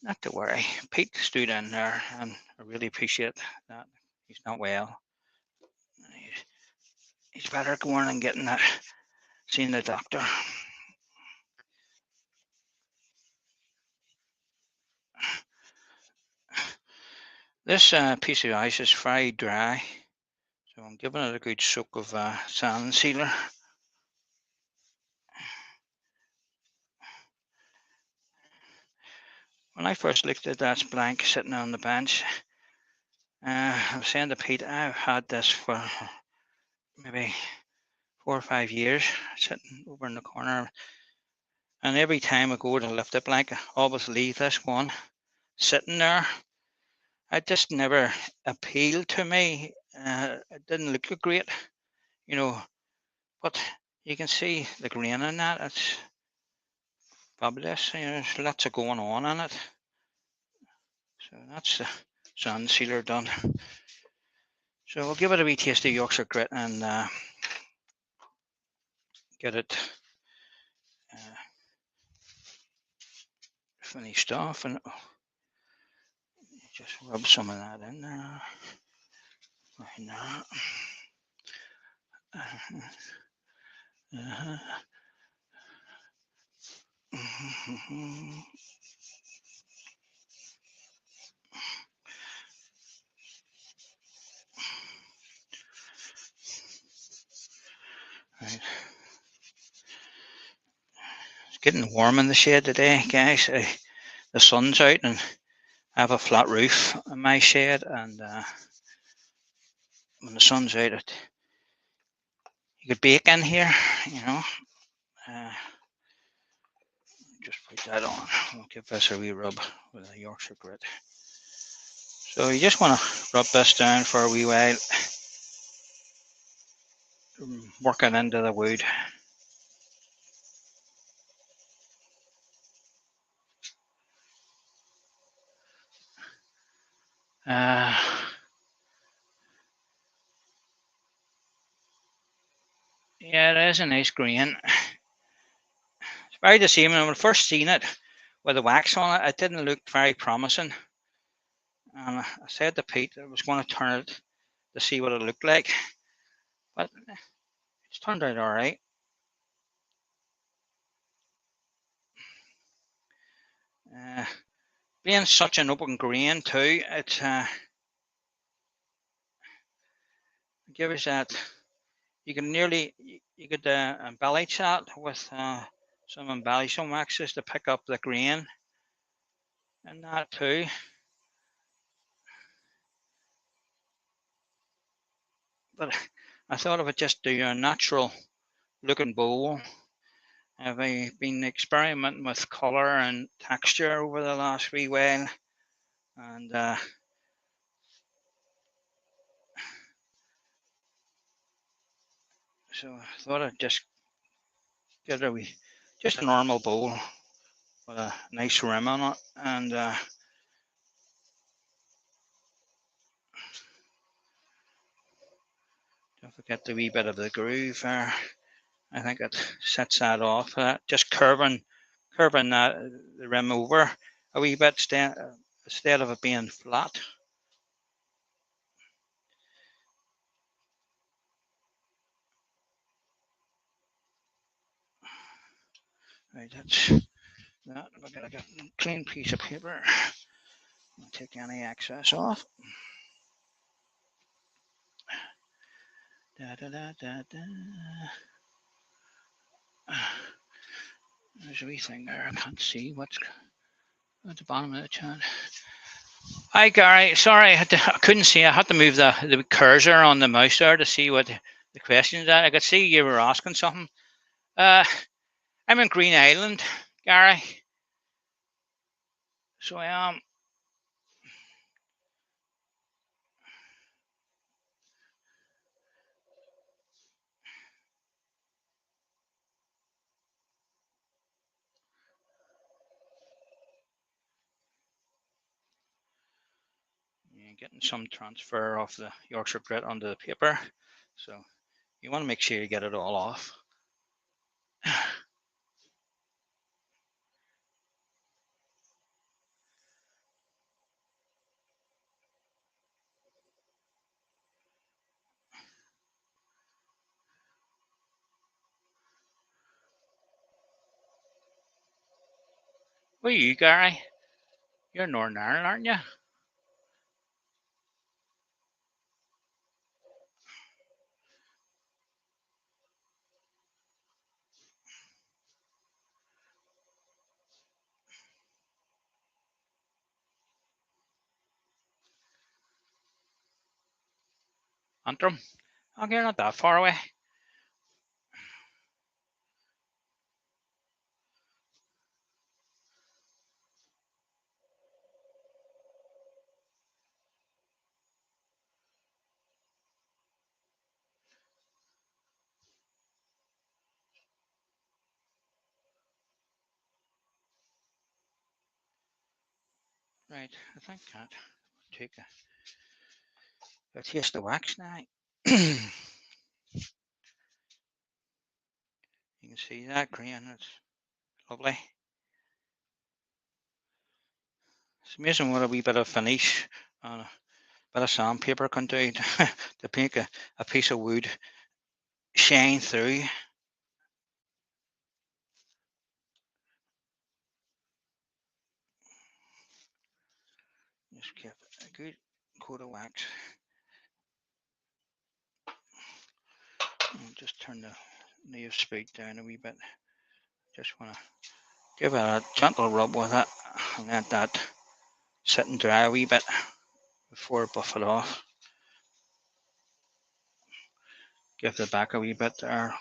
not to worry. Pete stood in there, and I really appreciate that. He's not well. He's better going and getting that, seeing the doctor. This piece of ice is very dry, so I'm giving it a good soak of sand sealer. When I first looked at that blank sitting on the bench, I was saying to Pete, I've had this for maybe 4 or 5 years, sitting over in the corner, and every time I go to lift the blanket, I always leave this one sitting there. It just never appealed to me. It didn't look great, you know, but you can see the grain in that. It's fabulous. There's lots of going on in it. So that's the sand sealer done. So we'll give it a wee taste of Yorkshire grit and get it finished off, and just rub some of that in there. Right now. Right. It's getting warm in the shade today, guys. The sun's out, and I have a flat roof in my shed, and when the sun's out, you could bake in here, you know. Just put that on. I'll give this a wee rub with a Yorkshire grit. So you just want to rub this down for a wee while, work it into the wood. Yeah, it is a nice grain. It's very deceiving. When I first seen it with the wax on it, it didn't look very promising. And I said to Pete I was going to turn it to see what it looked like, but it's turned out all right. Uh, Being such an open grain too, it gives that you can nearly you could embellish that with some embellishment waxes to pick up the grain and that too. But I thought I would just do a natural looking bowl. I've been experimenting with colour and texture over the last wee while, and so I thought I'd just get a wee, just a normal bowl with a nice rim on it, and don't forget the wee bit of the groove there. I think it sets that off. Just curving that the rim over a wee bit instead of it being flat. Right, that's that. We're gonna get a clean piece of paper. I'll take any excess off. Da, da, da, da, da. There's a wee thing there. I can't see what's at the bottom of the chat. Hi, Gary. Sorry, I couldn't see. I had to move the cursor on the mouse there to see what the questions are. I could see you were asking something. I'm in Green Island, Gary. So I am. Getting some transfer of the Yorkshire grit onto the paper. So You want to make sure you get it all off. Where are you, Gary? You're in Northern Ireland, aren't you? Antrim? Okay, you're not that far away. Right, I think that take a taste of wax now. You can see that green, it's lovely. It's amazing what a wee bit of finish and a bit of sandpaper can do to make a piece of wood shine through. Just give it a good coat of wax. And just turn the nail speed down a wee bit. Just want to give it a gentle rub with it and let that sit and dry a wee bit before buff it off. Give the back a wee bit there.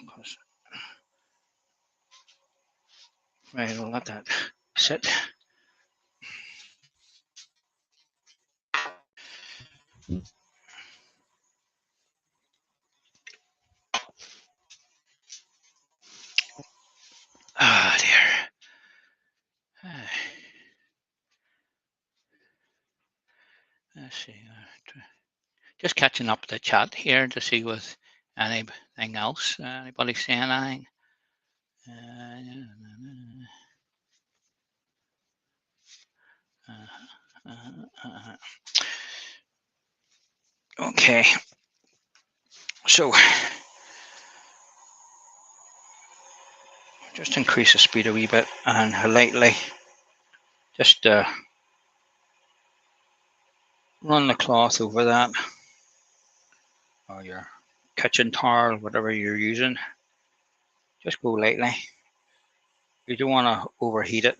Right, we'll let that sit. Ah, dear. Let's see. Just catching up the chat here to see with anything else. Anybody saying anything? Okay. So just increase the speed a wee bit and lightly just run the cloth over that, or your kitchen towel, whatever you're using. Just go lightly. You don't want to overheat it.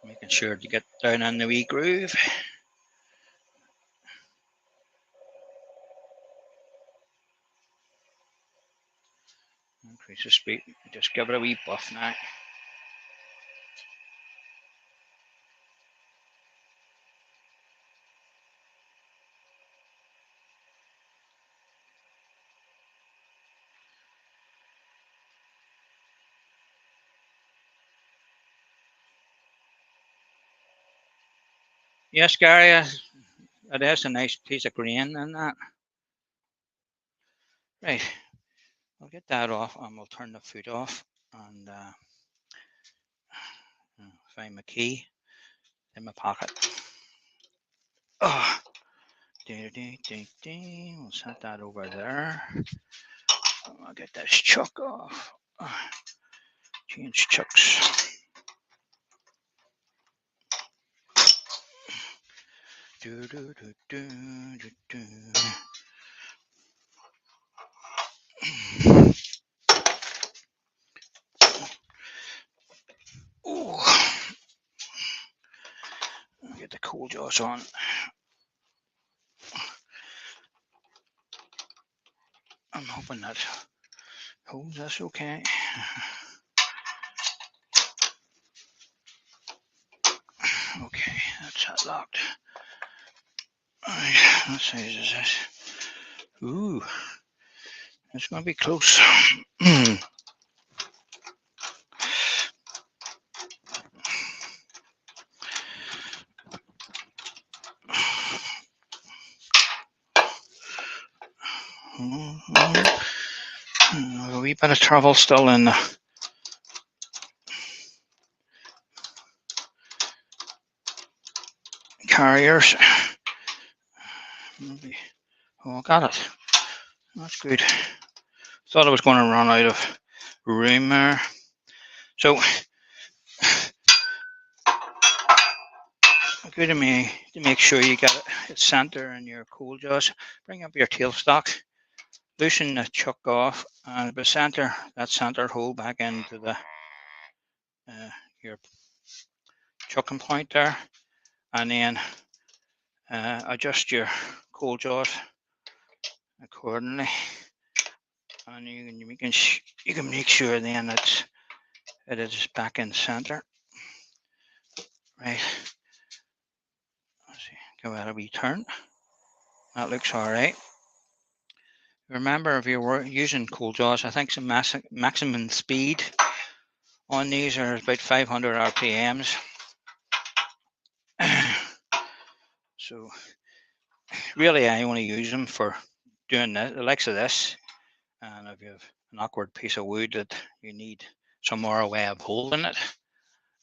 Making sure to get down in the wee groove. Increase the speed. Just give it a wee buff now. Yes, Gary, it is a nice piece of grain in that. Right, I'll get that off and we'll turn the food off and find my key in my pocket. Oh, we'll set that over there. I'll get this chuck off. Change chucks. Do, do, do, do, do, do. Ooh. Get the cool jaws on. I'm hoping that holds us okay. Okay, that's that locked. Alright, what size is this? Ooh, It's going to be close. A wee bit of trouble still in the carriers. Maybe. Oh, I got it. That's good. Thought I was going to run out of room there. So, good to me to make sure you got it center in your cool jaws. Bring up your tailstock, loosen the chuck off, and center that center hole back into the your chucking point there, and then adjust your cool jaws accordingly, and you can make sure then it is back in center. Right. Let's see. Give that a wee turn. That looks all right. Remember, if you're using cool jaws, I think some maximum speed on these are about 500 RPMs. So really, I only use them for doing the likes of this. And if you have an awkward piece of wood that you need some more way of holding it,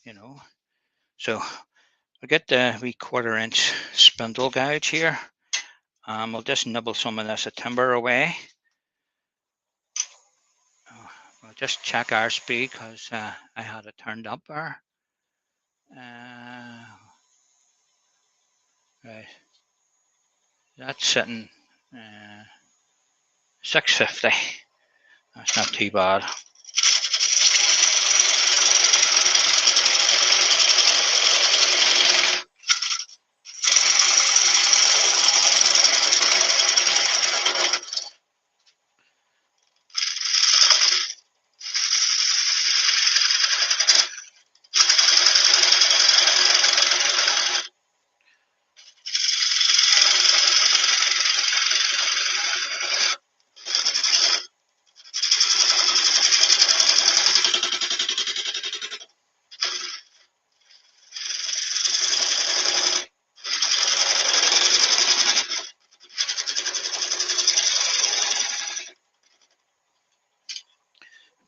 you know. So I get the wee 1/4 inch spindle gouge here. We'll just nibble some of this timber away. We'll just check our speed because I had it turned up there. Right, that's sitting 650. That's not too bad.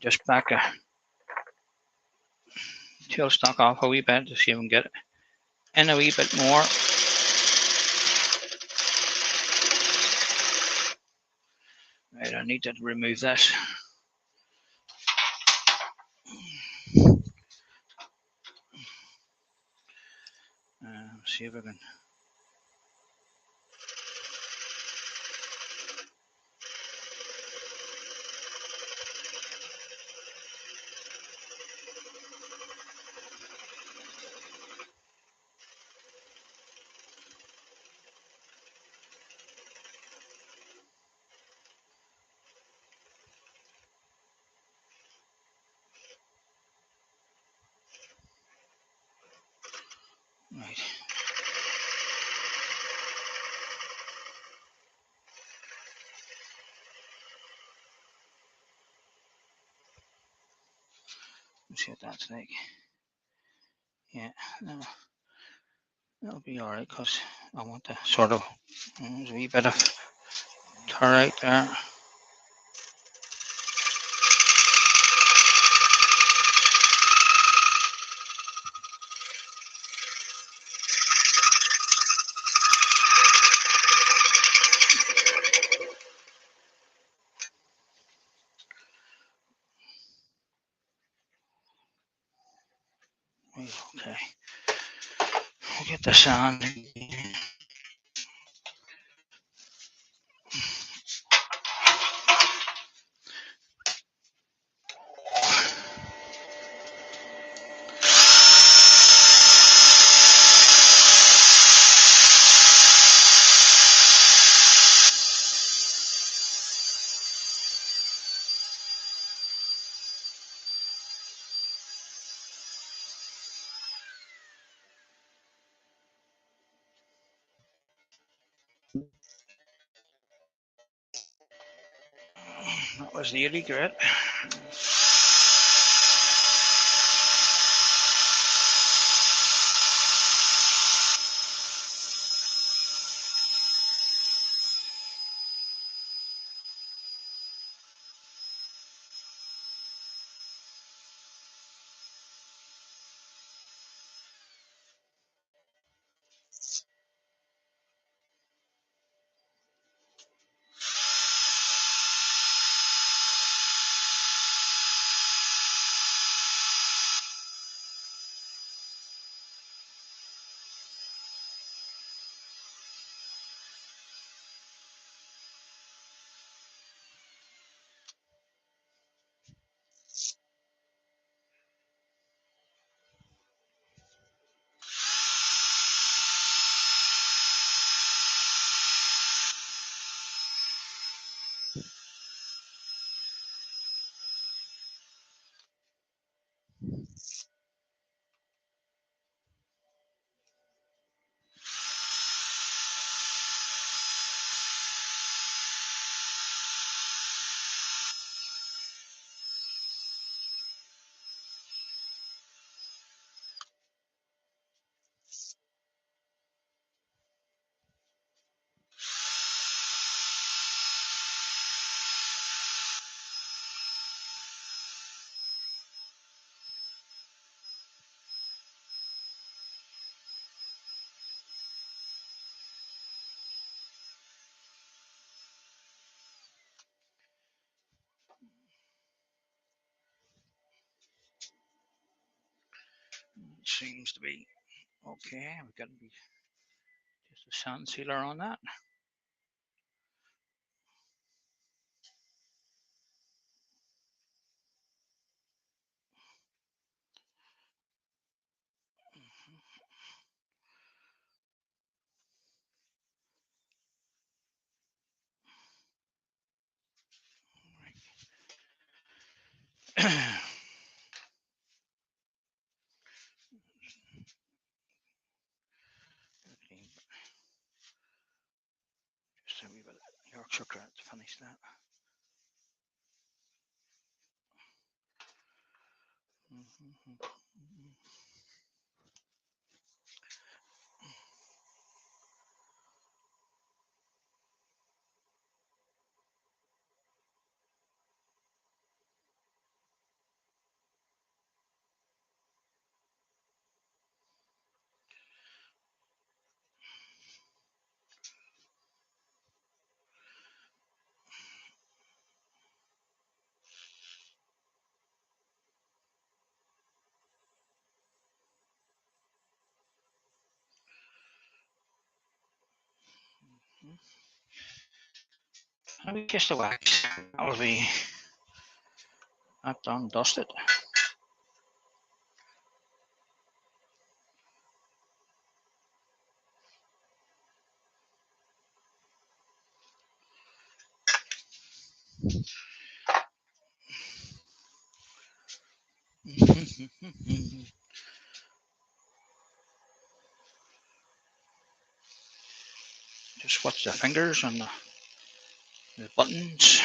Just back a tailstock off a wee bit to see if we can get it in a wee bit more. Right, I need to remove this. See if I can. Right. Let's see what that's like. Yeah, no, that'll be all right because I want to sort of. There's a wee bit of tear out there. Okay. We'll get the sand. That was nearly great. Seems to be okay. We've got to be just a sand sealer on that. Just a wee bit of Yorkshire Crat to finish that. Maybe just the wax. That'll be that done, dusted. Just watch the fingers on the buttons.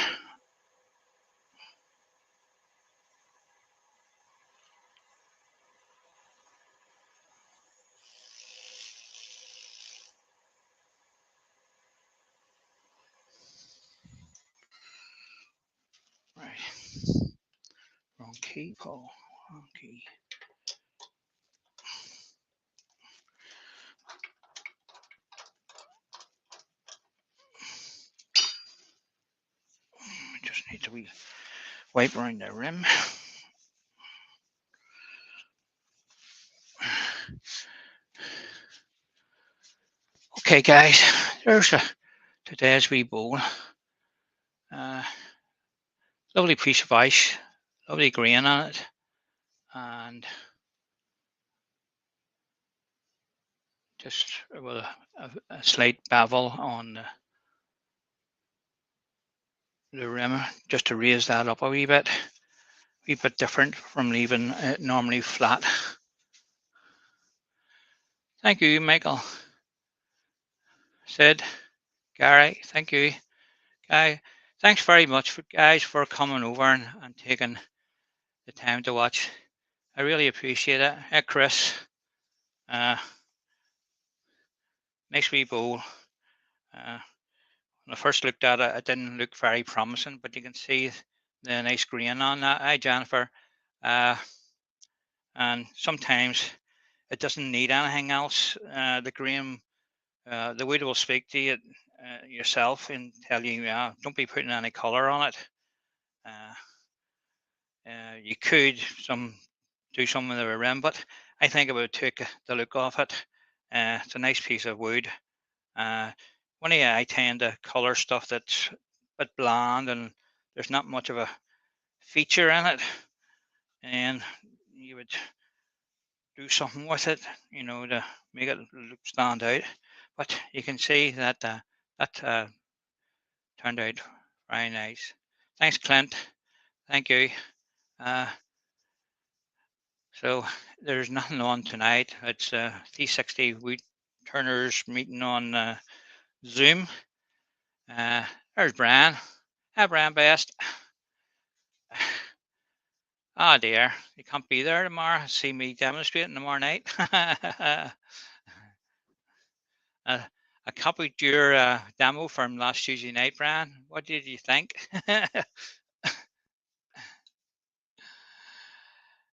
Right. Wrong key, Paul. Wrong key. We just need to wipe around the rim. Okay, guys, there's today's wee bowl. Lovely piece of ice, lovely grain on it, and just with a slight bevel on the rim, just to raise that up a wee bit different from leaving it normally flat. Thank you, Michael. Sid, Gary, thank you. Guy, thanks very much, guys, for coming over and taking the time to watch. I really appreciate it. Hey, Chris, nice wee bowl. When I first looked at it, it didn't look very promising, but you can see the nice grain on that. Hi, Jennifer. And sometimes it doesn't need anything else. The grain, the wood will speak to you yourself and tell you, don't be putting any color on it. You could do some of the rim, but I think it would take the look off it. It's a nice piece of wood. When I tend to color stuff that's a bit bland and there's not much of a feature in it, and you would do something with it, to make it look stand out. But you can see that that turned out very nice. Thanks, Clint. Thank you. So there's nothing on tonight. It's 360 Wood Turners meeting on Zoom. There's Brian. Hi, Brian Best. Oh dear, you can't be there tomorrow. See me demonstrating tomorrow night. I copied your demo from last Tuesday night, Brian. What did you think?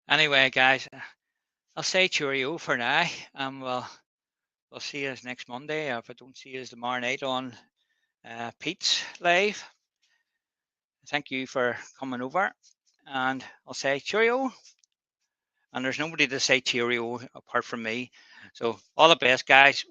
Anyway, guys, I'll say cheerio for now, and we'll see you next Monday. If I don't see you tomorrow night on Pete's Live. Thank you for coming over, and I'll say cheerio. And there's nobody to say cheerio apart from me. So all the best, guys.